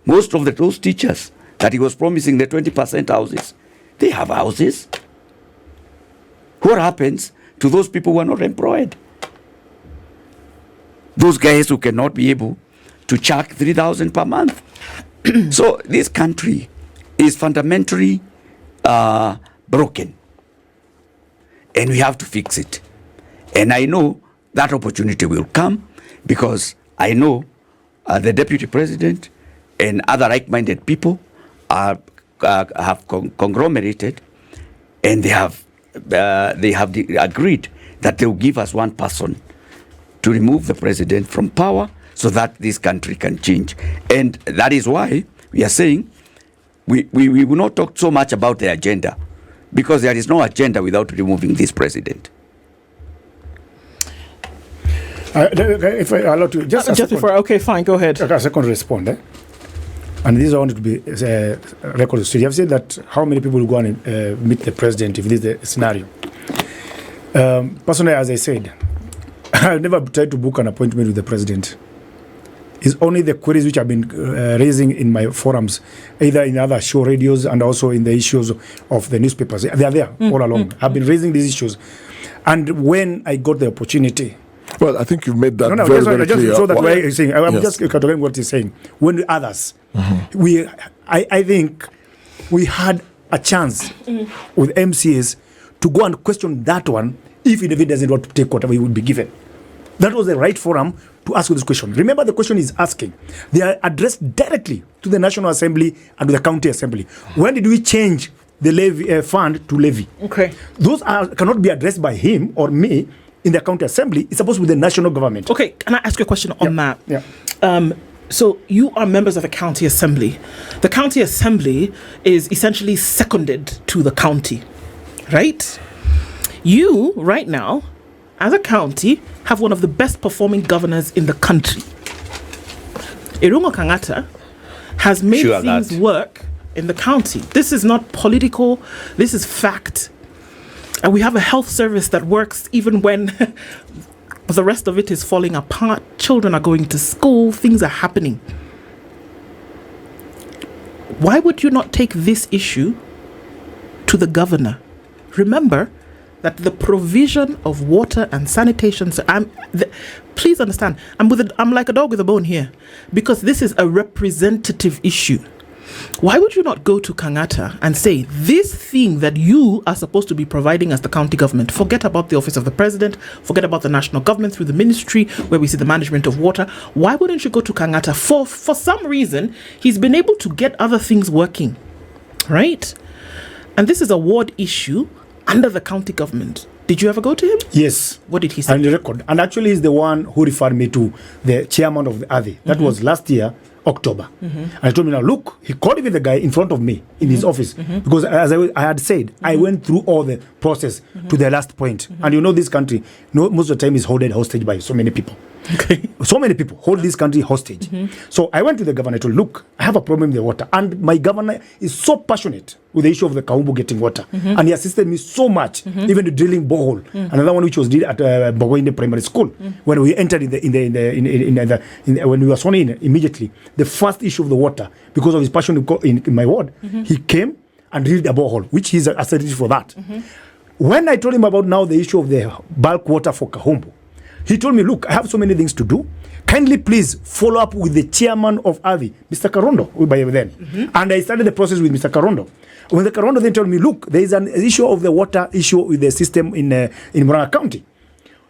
Most of those teachers, that he was promising the 20% houses. They have houses. What happens to those people who are not employed? Those guys who cannot be able to chuck 3,000 per month. So this country is fundamentally broken. And we have to fix it. And I know that opportunity will come because I know the deputy president and other like-minded people have conglomerated, and they have agreed that they will give us one person to remove the president from power so that this country can change. And that is why we are saying we will not talk so much about the agenda, because there is no agenda without removing this president. If I allow to just before, okay, fine, go ahead. A second respond. And this I want to be record. So you have said that how many people will go and meet the president if this is the scenario. Personally, as I said, I've never tried to book an appointment with the president. It's only the queries which I've been raising in my forums, either in other show radios and also in the issues of the newspapers. They are there all along. I've been raising these issues. And when I got the opportunity... Well, I think you've made that very clear. Just so that way he's saying, I'm just categorizing what he's saying. When others, I think we had a chance with MCAs to go and question that one if David doesn't want to take whatever he would be given. That was the right forum to ask this question. Remember, the question is asking. They are addressed directly to the National Assembly and to the County Assembly. When did we change the levy fund to levy? Okay. Those cannot be addressed by him or me in the County Assembly. It's supposed to be the national government. Okay, can I ask you a question on that? Yeah. So you are members of the County Assembly. The County Assembly is essentially seconded to the county, right? You, right now, as a county, have one of the best performing governors in the country. Irungo Kangata has made things work in the county. This is not political, this is fact. And we have a health service that works even when the rest of it is falling apart. Children are going to school, things are happening. Why would you not take this issue to the governor? Remember that the provision of water and sanitation, please understand, I'm like a dog with a bone here, because this is a representative issue. Why would you not go to Kangata and say, this thing that you are supposed to be providing as the county government, forget about the office of the president, forget about the national government through the ministry where we see the management of water. Why wouldn't you go to Kangata? For some reason, he's been able to get other things working, right? And this is a ward issue under the county government. Did you ever go to him? Yes. What did he say? And the record. And actually, he's the one who referred me to the chairman of the ADI. That was last year, October. And I told him, now look, he called even the guy in front of me in his office. Because as I had said, I went through all the process to the last point. And you know, this country, most of the time is held hostage by so many people. Okay. So many people hold this country hostage. So I went to the governor to look, I have a problem with the water. And my governor is so passionate with the issue of the Kahumbu getting water. And he assisted me so much, even the drilling borehole. Another one which was drilled at Bogoinde Primary School. When we entered when we were sworn in immediately, the first issue of the water, because of his passion in my ward, he came and drilled a borehole, which he's assertive for that. When I told him about now the issue of the bulk water for Kahumbu, he told me, look, I have so many things to do. Kindly please follow up with the chairman of AVI, Mr. Karondo, by then. And I started the process with Mr. Karondo. When the Karondo then told me, look, there is an issue of the water issue with the system in Murang'a County.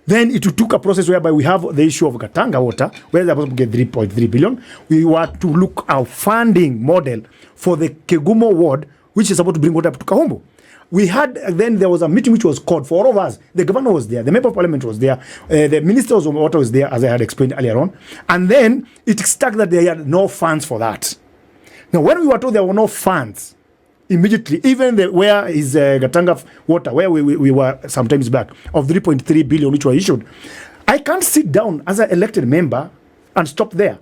Then it took a process whereby we have the issue of Gatanga water, where they're supposed to get 3.3 billion. We were to look our funding model for the Kegumo ward, which is supposed to bring water to Kahumbu. We had, then there was a meeting which was called for all of us. The governor was there, the member of parliament was there, the minister of water was there, as I had explained earlier on. And then it stuck that they had no funds for that. Now, when we were told there were no funds, immediately, even where is Gatanga water, where we were sometimes back, of 3.3 billion which were issued, I can't sit down as an elected member and stop there.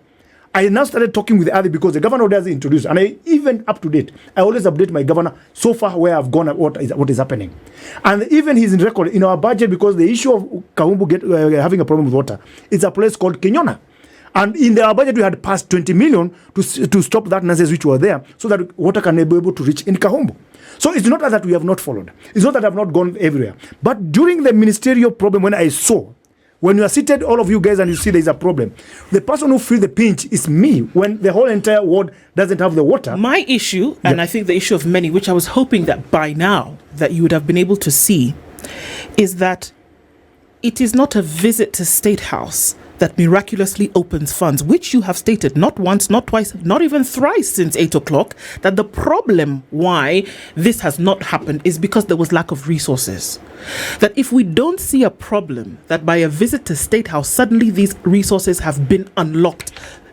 I now started talking with the other because the governor does introduce, and I even up to date, I always update my governor so far where I've gone and what is happening. And even he's in record in our budget, because the issue of Kahumbu having a problem with water, it's a place called Kenyona. And in our budget, we had passed 20 million to stop that nonsense which were there, so that water can be able to reach in Kahumbu. So it's not that we have not followed. It's not that I've not gone everywhere. But during the ministerial problem, when I saw, when you are seated, all of you guys, and you see there is a problem, the person who feels the pinch is me when the whole entire ward doesn't have the water. My issue, and I think the issue of many, which I was hoping that by now that you would have been able to see, is that it is not a visit to State House that miraculously opens funds, which you have stated not once, not twice, not even thrice since 8 o'clock, that the problem why this has not happened is because there was lack of resources. That if we don't see a problem, that by a visit to State House, suddenly these resources have been unlocked.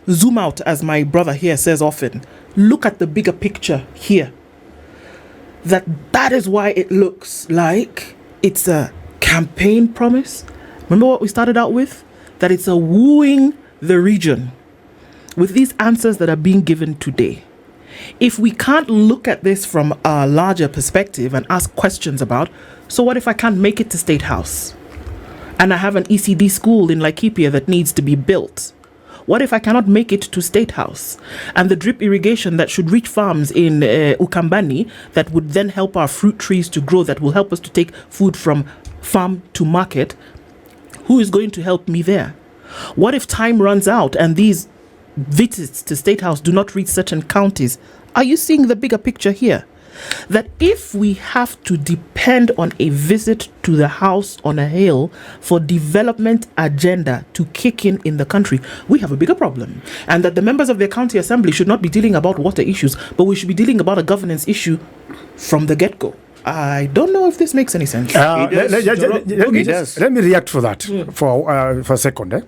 Zoom out, as my brother here says often. Look at the bigger picture here. That is why it looks like it's a campaign promise. Remember what we started out with? That it's a wooing the region with these answers that are being given today. If we can't look at this from a larger perspective and ask questions about, so what if I can't make it to State House and I have an ECD school in Laikipia that needs to be built? What if I cannot make it to State House and the drip irrigation that should reach farms in Ukambani that would then help our fruit trees to grow, that will help us to take food from farm to market? Who is going to help me there? What if time runs out and these visits to State House do not reach certain counties? Are you seeing the bigger picture here? That if we have to depend on a visit to the house on a hill for development agenda to kick in the country, we have a bigger problem. And that the members of the county assembly should not be dealing about water issues, but we should be dealing about a governance issue from the get-go. I don't know if this makes any sense. Let me react for that for a second.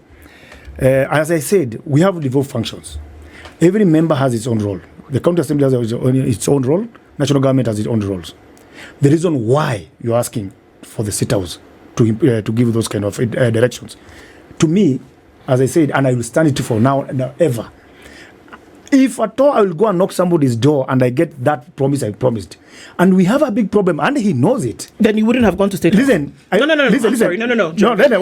As I said, we have devolved functions. Every member has its own role. The county assembly has its own role. National government has its own roles. The reason why you're asking for the State House to give those kind of directions, to me, as I said, and I will stand it for now and ever, if at all I will go and knock somebody's door and I get that promise I promised, and we have a big problem and he knows it, then you wouldn't have gone to State House. Listen, listen. Sorry, no.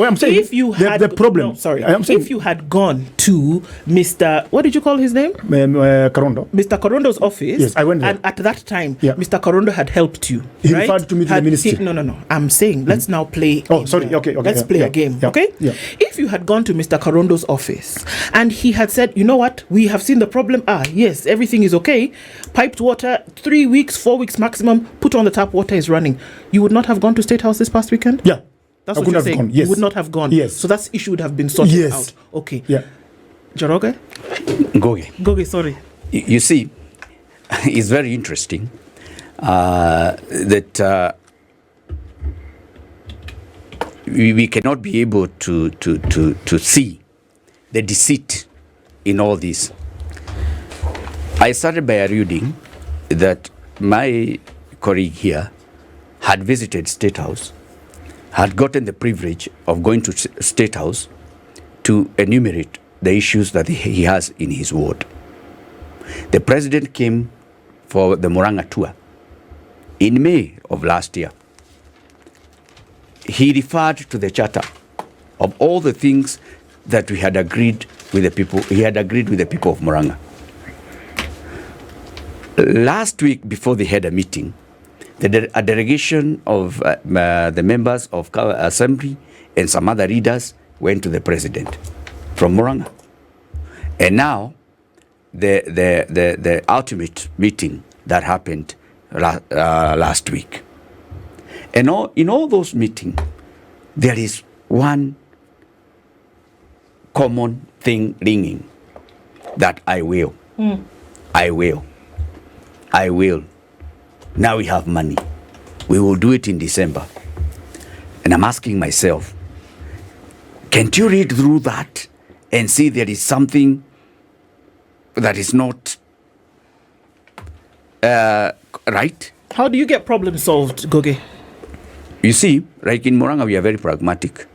I'm saying, if you had the problem, I'm saying, if you had gone to Mr. What did you call his name? Karondo. Mr. Karondo's office. Yes, I went there. And at that time, Mr. Karondo had helped you. He right? referred to me to the ministry. No. I'm saying let's now play. Okay. Let's play a game. Okay. Yeah. If you had gone to Mr. Karondo's office and he had said, you know what, we have seen the problem. Yes, everything is okay. Piped water, 3 weeks, 4 weeks maximum. Put on the tap, water is running. You would not have gone to State House this past weekend? Yeah. That's what you're saying. Gone. Yes. You would not have gone. Yes. So that issue would have been sorted out. Okay. Yeah. Njoroge? Ngugi, sorry. You see, it's very interesting that we cannot be able to see the deceit in all this. I started by alluding that my colleague here had visited State House, had gotten the privilege of going to State House to enumerate the issues that he has in his ward. The president came for the Murang'a tour in May of last year. He referred to the charter of all the things that we had agreed with the people. He had agreed with the people of Murang'a. Last week, before they had a meeting, a delegation of the members of Assembly and some other leaders went to the president from Murang'a. And now, the ultimate meeting that happened last week. And in all those meetings, there is one common thing ringing, that I will. I will. Now we have money. We will do it in December. And I'm asking myself, can't you read through that and see there is something that is not right? How do you get problem solved, Ngugi? You see, like in Murang'a, we are very pragmatic.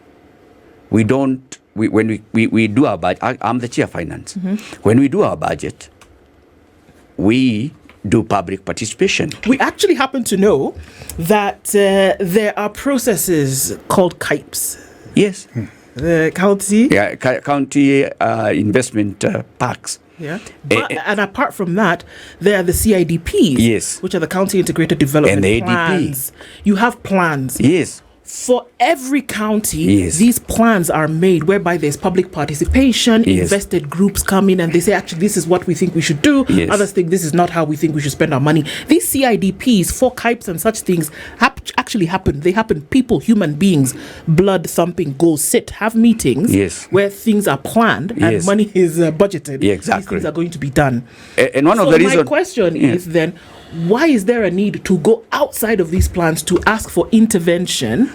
We don't, when we do our budget, I'm the chair of finance. When we do our budget, we do public participation. We actually happen to know that there are processes called KIPES. Yes. The county. Yeah, county investment parks. Yeah. But, and apart from that, there are the CIDPs. Yes. Which are the County Integrated Development And the ADP. Plans. You have plans. Yes. For every county, Yes. these plans are made whereby there's public participation, Yes. invested groups come in and they say, actually, this is what we think we should do. Yes. Others think this is not how we think we should spend our money. These CIDPs, for KIPES and such things, actually happen. They happen. People, human beings, blood thumping, go sit, have meetings Yes. where things are planned and Yes. money is budgeted. Yeah, These exactly. things are going to be done. And one of So the my reasons. question is then, why is there a need to go outside of these plans to ask for intervention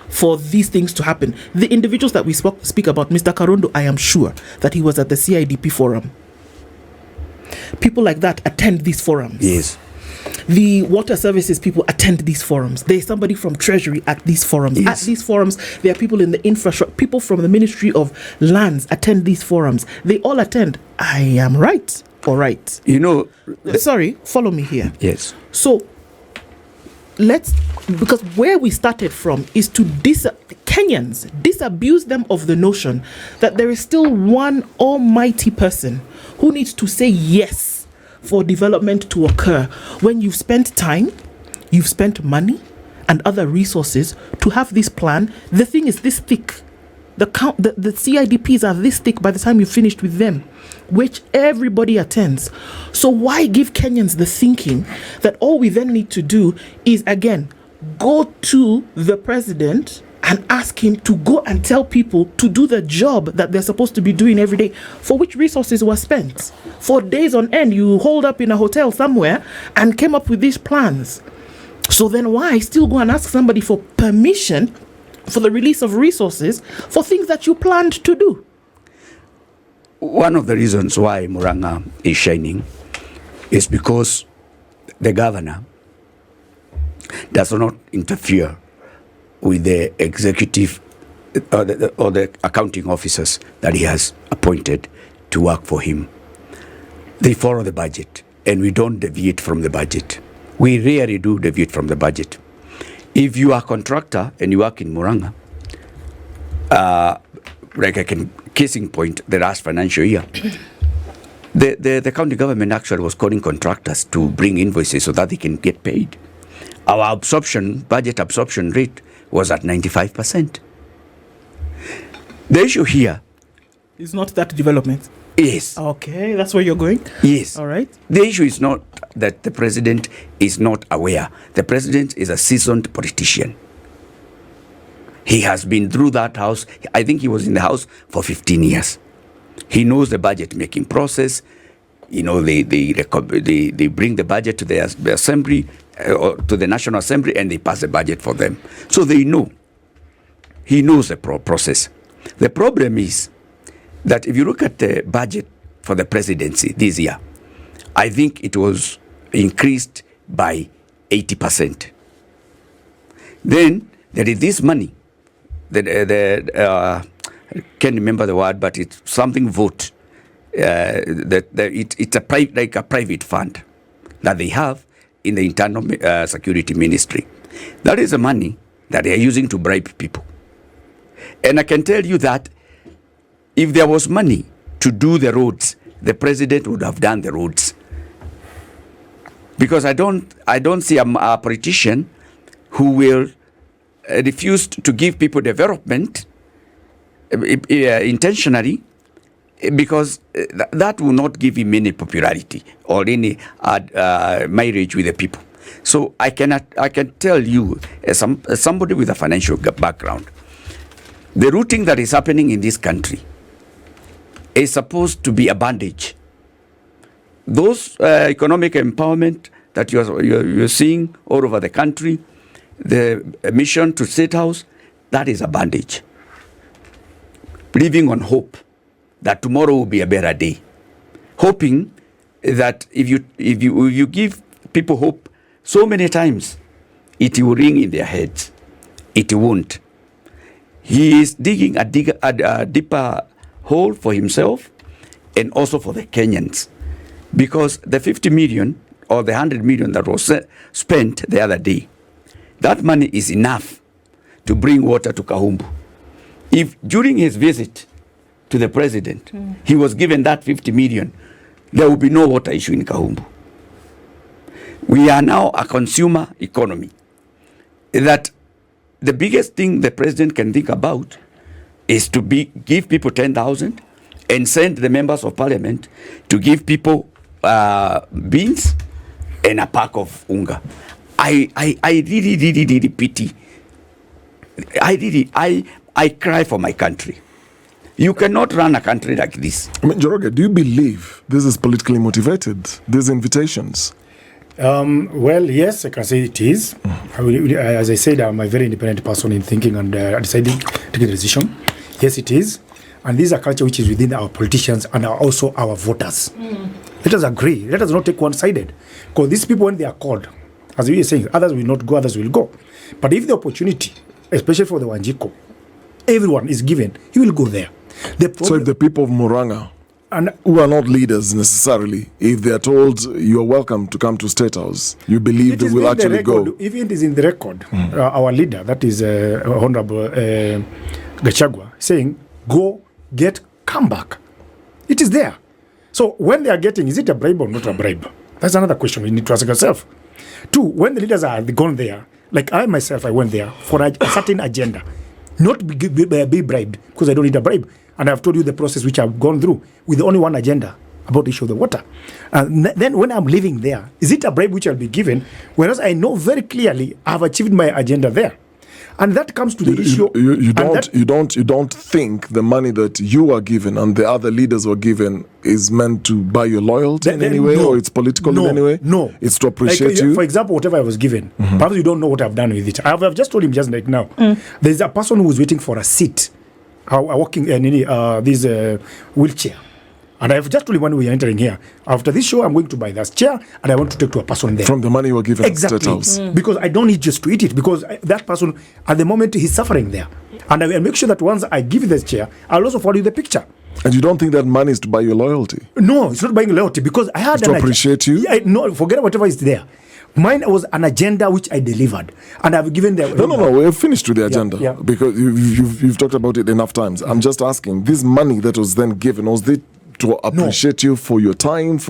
for these things to happen? The individuals that we speak about, Mr. Karondo, I am sure that he was at the CIDP forum. People like that attend these forums. Yes. The water services people attend these forums. There's somebody from Treasury at these forums. Yes. At these forums, there are people in the infrastructure, people from the Ministry of Lands attend these forums. They all attend. I am right. All right. You know. Sorry, follow me here. Yes. So because where we started from is to Kenyans disabuse them of the notion that there is still one almighty person who needs to say yes for development to occur when you've spent time, you've spent money and other resources to have this plan. The thing is this thick. The CIDPs are this thick by the time you've finished with them, which everybody attends. So why give Kenyans the thinking that all we then need to do is, again, go to the president and ask him to go and tell people to do the job that they're supposed to be doing every day, for which resources were spent. For days on end, you hold up in a hotel somewhere and came up with these plans. So then why still go and ask somebody for permission for the release of resources for things that you planned to do? One of the reasons why Murang'a is shining is because the governor does not interfere with the executive or the accounting officers that he has appointed to work for him. They follow the budget, and we don't deviate from the budget. We rarely do deviate from the budget. If you are a contractor and you work in Murang'a, case in point, the last financial year, the county government actually was calling contractors to bring invoices so that they can get paid. Our budget absorption rate was at 95%. The issue here is not that development. Yes. Okay, that's where you're going? Yes. All right. The issue is not that the president is not aware. The president is a seasoned politician. He has been through that house. I think he was in the house for 15 years. He knows the budget making process. You know, they bring the budget to the assembly or to the National Assembly, and they pass the budget for them. So they know. He knows the process. The problem is that if you look at the budget for the presidency this year, I think it was increased by 80%. Then there is this money, I can't remember the word, but it's something vote. It's a private fund that they have in the Internal Security Ministry. That is the money that they are using to bribe people. And I can tell you that if there was money to do the roads, the president would have done the roads. Because I don't see a politician who will refuse to give people development intentionally, because that will not give him any popularity or any mileage with the people. So I can tell you, as somebody with a financial background, the routing that is happening in this country is supposed to be a bandage. Those economic empowerment that you're seeing all over the country, the mission to State House, that is a bandage. Living on hope that tomorrow will be a better day. Hoping that if you give people hope so many times, it will ring in their heads. It won't. He is digging a deeper hole for himself and also for the Kenyans, because the 50 million or the 100 million that was spent the other day, that money is enough to bring water to Kahumbu. If during his visit to the president, he was given that 50 million, there will be no water issue in Kahumbu. We are now a consumer economy. That the biggest thing the president can think about is to give people 10,000 and send the members of parliament to give people beans and a pack of unga. I really pity. I cry for my country. You cannot run a country like this. I mean, Njoroge, do you believe this is politically motivated, these invitations? Well, yes, I can say it is. As I said, I'm a very independent person in thinking and deciding, taking a decision. Yes, it is. And this is a culture which is within our politicians and also our voters. Let us agree. Let us not take one-sided. Because these people, when they are called, as we are saying, others will not go, others will go. But if the opportunity, especially for the Wanjiko, everyone is given, he will go there. So if the people of Murang'a, and who are not leaders necessarily, if they are told you are welcome to come to State House, you believe they will actually go? If it is in the record, our leader, that is Honorable Gachagua, saying, go, come back. It is there. So when they are getting, is it a bribe or not a bribe? That's another question we need to ask ourselves. Two, when the leaders are gone there, like I myself, I went there for a certain agenda. Not be bribed, because I don't need a bribe. And I've told you the process which I've gone through with only one agenda about the issue of the water. And then when I'm living there, is it a bribe which I'll be given? Whereas I know very clearly I've achieved my agenda there. And that comes to the issue. You don't think the money that you are given and the other leaders were given is meant to buy your loyalty in any way, or it's political in any way? No. It's to appreciate you? For example, whatever I was given, perhaps you don't know what I've done with it. I've just told him just like now. There's a person who was waiting for a seat, walking this wheelchair. And I've just told him when we are entering here, after this show, I'm going to buy that chair and I want to take to a person there. From the money you were given exactly. at State House. Because I don't need just to eat it, because that person, at the moment, he's suffering there. And I will make sure that once I give you this chair, I'll also forward you the picture. And you don't think that money is to buy your loyalty? No, it's not buying loyalty, because I had to appreciate you? No, forget whatever is there. Mine was an agenda which I delivered, and I've given them. No. We're finished with the agenda, yeah. Because you've talked about it enough times. I'm just asking, this money that was then given, was it to appreciate you for your time?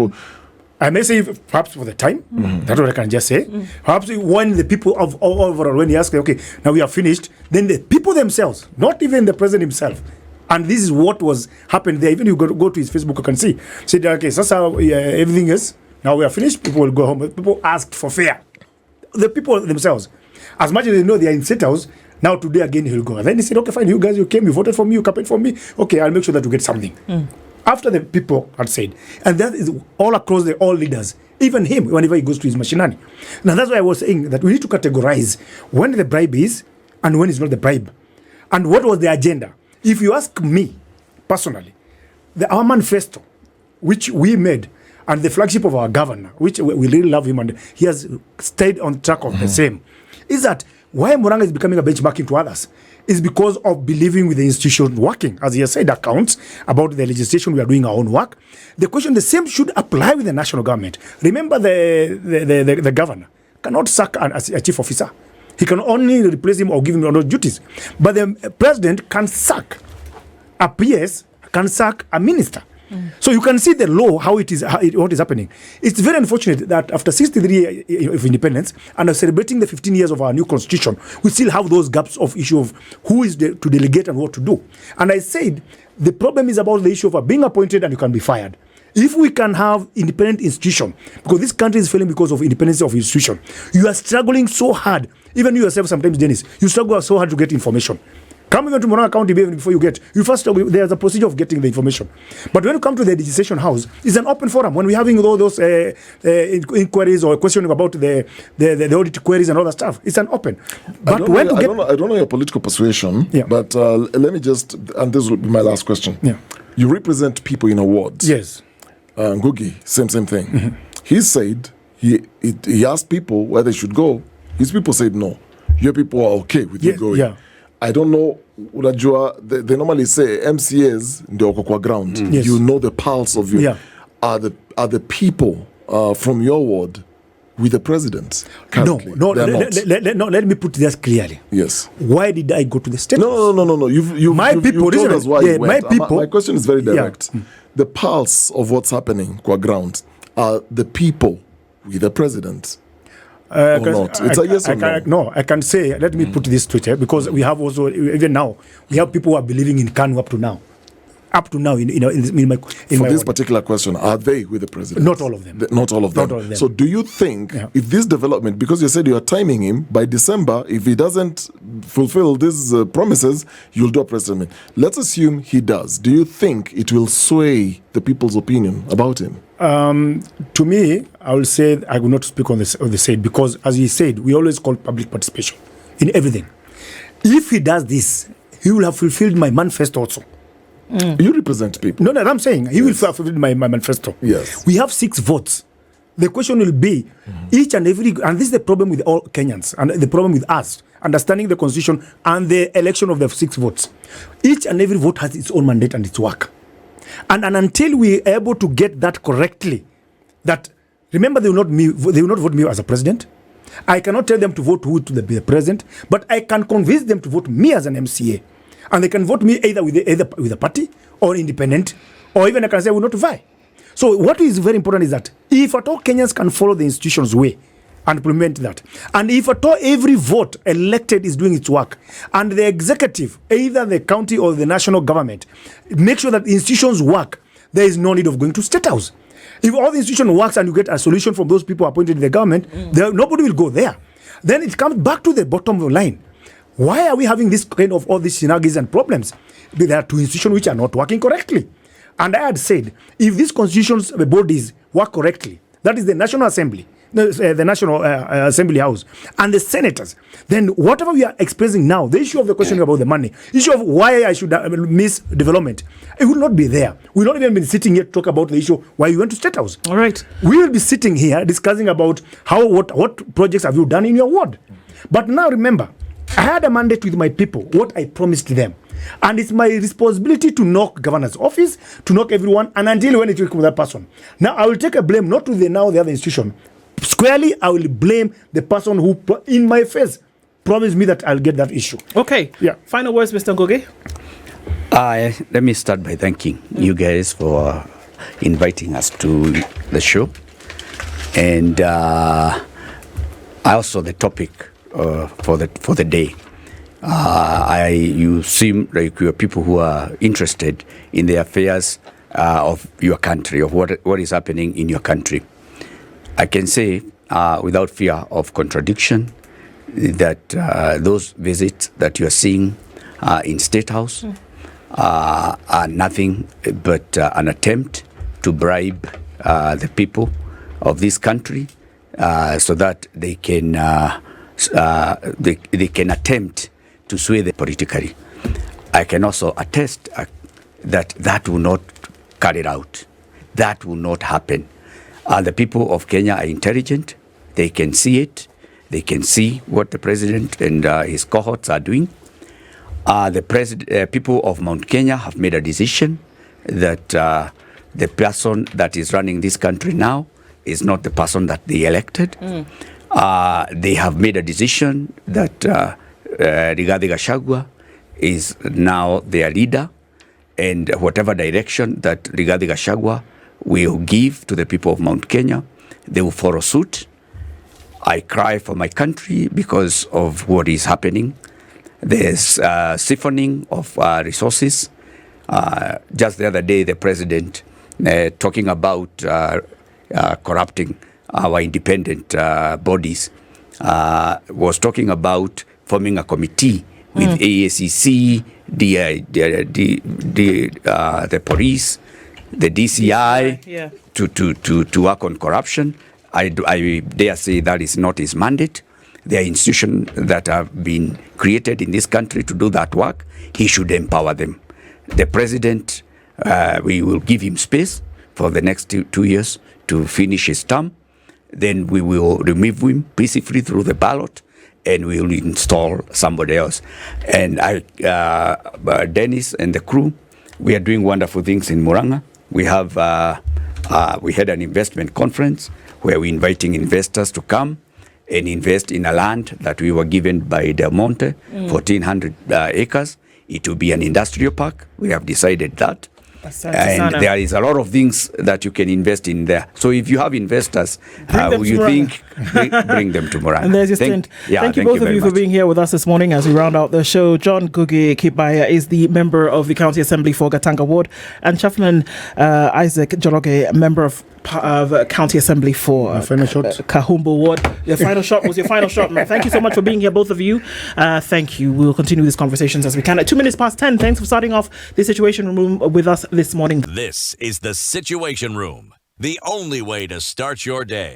I may say perhaps for the time. That's what I can just say. Perhaps when the people overall, when he asked, okay, now we are finished, then the people themselves, not even the president himself. And this is what was happened there. Even you go to his Facebook, you can see. Said, okay, so everything is. Now we are finished, people will go home. People asked for fare. The people themselves. As much as they know they are in State House, now today again he'll go. And then he said, okay, fine, you guys, you came, you voted for me, you campaigned for me. Okay, I'll make sure that you get something. After the people had said. And that is all across all leaders. Even him, whenever he goes to his machinani. Now that's why I was saying that we need to categorize when the bribe is and when it's not the bribe. And what was the agenda? If you ask me, personally, our manifesto, which we made, and the flagship of our governor, which we really love him, and he has stayed on track of the same, is that why Murang'a is becoming a benchmarking to others is because of believing with the institution working. As he has said, accounts about the legislation, we are doing our own work. The question, the same should apply with the national government. Remember, the governor cannot sack a chief officer. He can only replace him or give him other duties. But the president can sack a PS, can sack a minister. So you can see the law, how it is, what is happening. It's very unfortunate that after 63 years of independence and celebrating the 15 years of our new constitution, we still have those gaps of issue of who is to delegate and what to do. And I said, the problem is about the issue of being appointed and you can be fired. If we can have independent institution, because this country is failing because of independence of institution, you are struggling so hard. Even you yourself sometimes, Dennis, you struggle so hard to get information. Come even to Murang'a County before you first there's a procedure of getting the information. But when you come to the legislation house, it's an open forum. When we're having all those inquiries or questioning about the audit queries and all that stuff, it's an open. But I don't know your political persuasion, but let me just, and this will be my last question. Yeah. You represent people in awards. Yes. Ngugi, same thing. He said he asked people where they should go. His people said no. Your people are okay with you going. Yeah. I don't know, they normally say MCAs ndio wako kwa ground. Yes. You know the pulse of your. Are the people from your ward with the president No, currently? no, They're not. let me put this clearly. Yes. Why did I go to the state? No. You've people, told us why you went. my people. My question is very direct. Yeah. The pulse of what's happening on ground are the people with the president. Or not? It's a yes or no? No, I can say, let me put this straight, because we have also, even now, we have people who are believing in KANU up to now. Up to now, in my For this particular question, are they with the president? Not all of them. Not all of them. Not all of them. So do you think if this development, because you said you are timing him, by December, if he doesn't fulfill these promises, you'll do a president. Let's assume he does. Do you think it will sway the people's opinion about him? To me, I will say I will not speak on the side, because, as he said, we always call public participation in everything. If he does this, he will have fulfilled my manifesto also. You represent people. No, I'm saying he will fulfill my manifesto. Yes. We have 6 votes. The question will be each and every, and this is the problem with all Kenyans, and the problem with us, understanding the constitution and the election of the 6 votes. Each and every vote has its own mandate and its work. And until we are able to get that correctly, that, remember, they will not vote me as a president. I cannot tell them to vote who to be the president, but I can convince them to vote me as an MCA. And they can vote me either with a party or independent, or even I can say I will not vie. So what is very important is that if at all Kenyans can follow the institution's way and implement that, and if at all every vote elected is doing its work, and the executive, either the county or the national government, make sure that the institutions work, there is no need of going to State House. If all the institution works and you get a solution from those people appointed in the government, nobody will go there. Then it comes back to the bottom of the line. Why are we having this kind of all these synergies and problems? There are 2 institutions which are not working correctly. And I had said, if these constitutions bodies work correctly, that is the National Assembly, the National Assembly House, and the senators, then whatever we are expressing now, the issue of the question about the money, issue of why I should miss development, it will not be there. We will not even be sitting here to talk about the issue why you went to State House. All right. We will be sitting here discussing about what projects have you done in your ward. But now remember, I had a mandate with my people, what I promised them. And it's my responsibility to knock governor's office, to knock everyone, and until when it will come with that person. Now, I will take a blame, not to the other institution. Squarely, I will blame the person who, in my face, promised me that I'll get that issue. Okay. Yeah. Final words, Mr. Ngugi. Let me start by thanking you guys for inviting us to the show. And also the topic for the day. You seem like you are people who are interested in the affairs of your country, of what is happening in your country. I can say without fear of contradiction that those visits that you are seeing in State House are nothing but an attempt to bribe the people of this country so that they can attempt to sway them politically. I can also attest that will not carry out. That will not happen. The people of Kenya are intelligent. They can see it. They can see what the president and his cohorts are doing. The people of Mount Kenya have made a decision that the person that is running this country now is not the person that they elected. They have made a decision that Rigathi Gachagua is now their leader, and whatever direction that Rigathi Gachagua will give to the people of Mount Kenya, they will follow suit. I cry for my country because of what is happening. There's siphoning of resources. Just the other day, the president talking about corrupting our independent bodies was talking about forming a committee with AACC, the police, the DCI, to work on corruption. I dare say that is not his mandate. There are institutions that have been created in this country to do that work. He should empower them. The president, we will give him space for the next 2 years to finish his term. Then we will remove him peacefully through the ballot, and we will install somebody else. And Dennis and the crew, we are doing wonderful things in Murang'a. We had an investment conference where we're inviting investors to come and invest in a land that we were given by Del Monte, 1,400 acres. It will be an industrial park. We have decided that. And there is a lot of things that you can invest in there. So if you have investors who you think, bring them to Murang'a. And there's your stint. Thank you both of you for being here with us this morning as we round out the show. John Ngugi Kibaiya is the member of the County Assembly for Gatanga Ward, and Chefman Isaac Njoroge, member of County Assembly for Kahumbu Ward. Your final shot was your final shot, man. Thank you so much for being here, both of you. Thank you. We'll continue these conversations as we can. At 2 minutes past 10, thanks for starting off the Situation Room with us this morning. This is the Situation Room, the only way to start your day.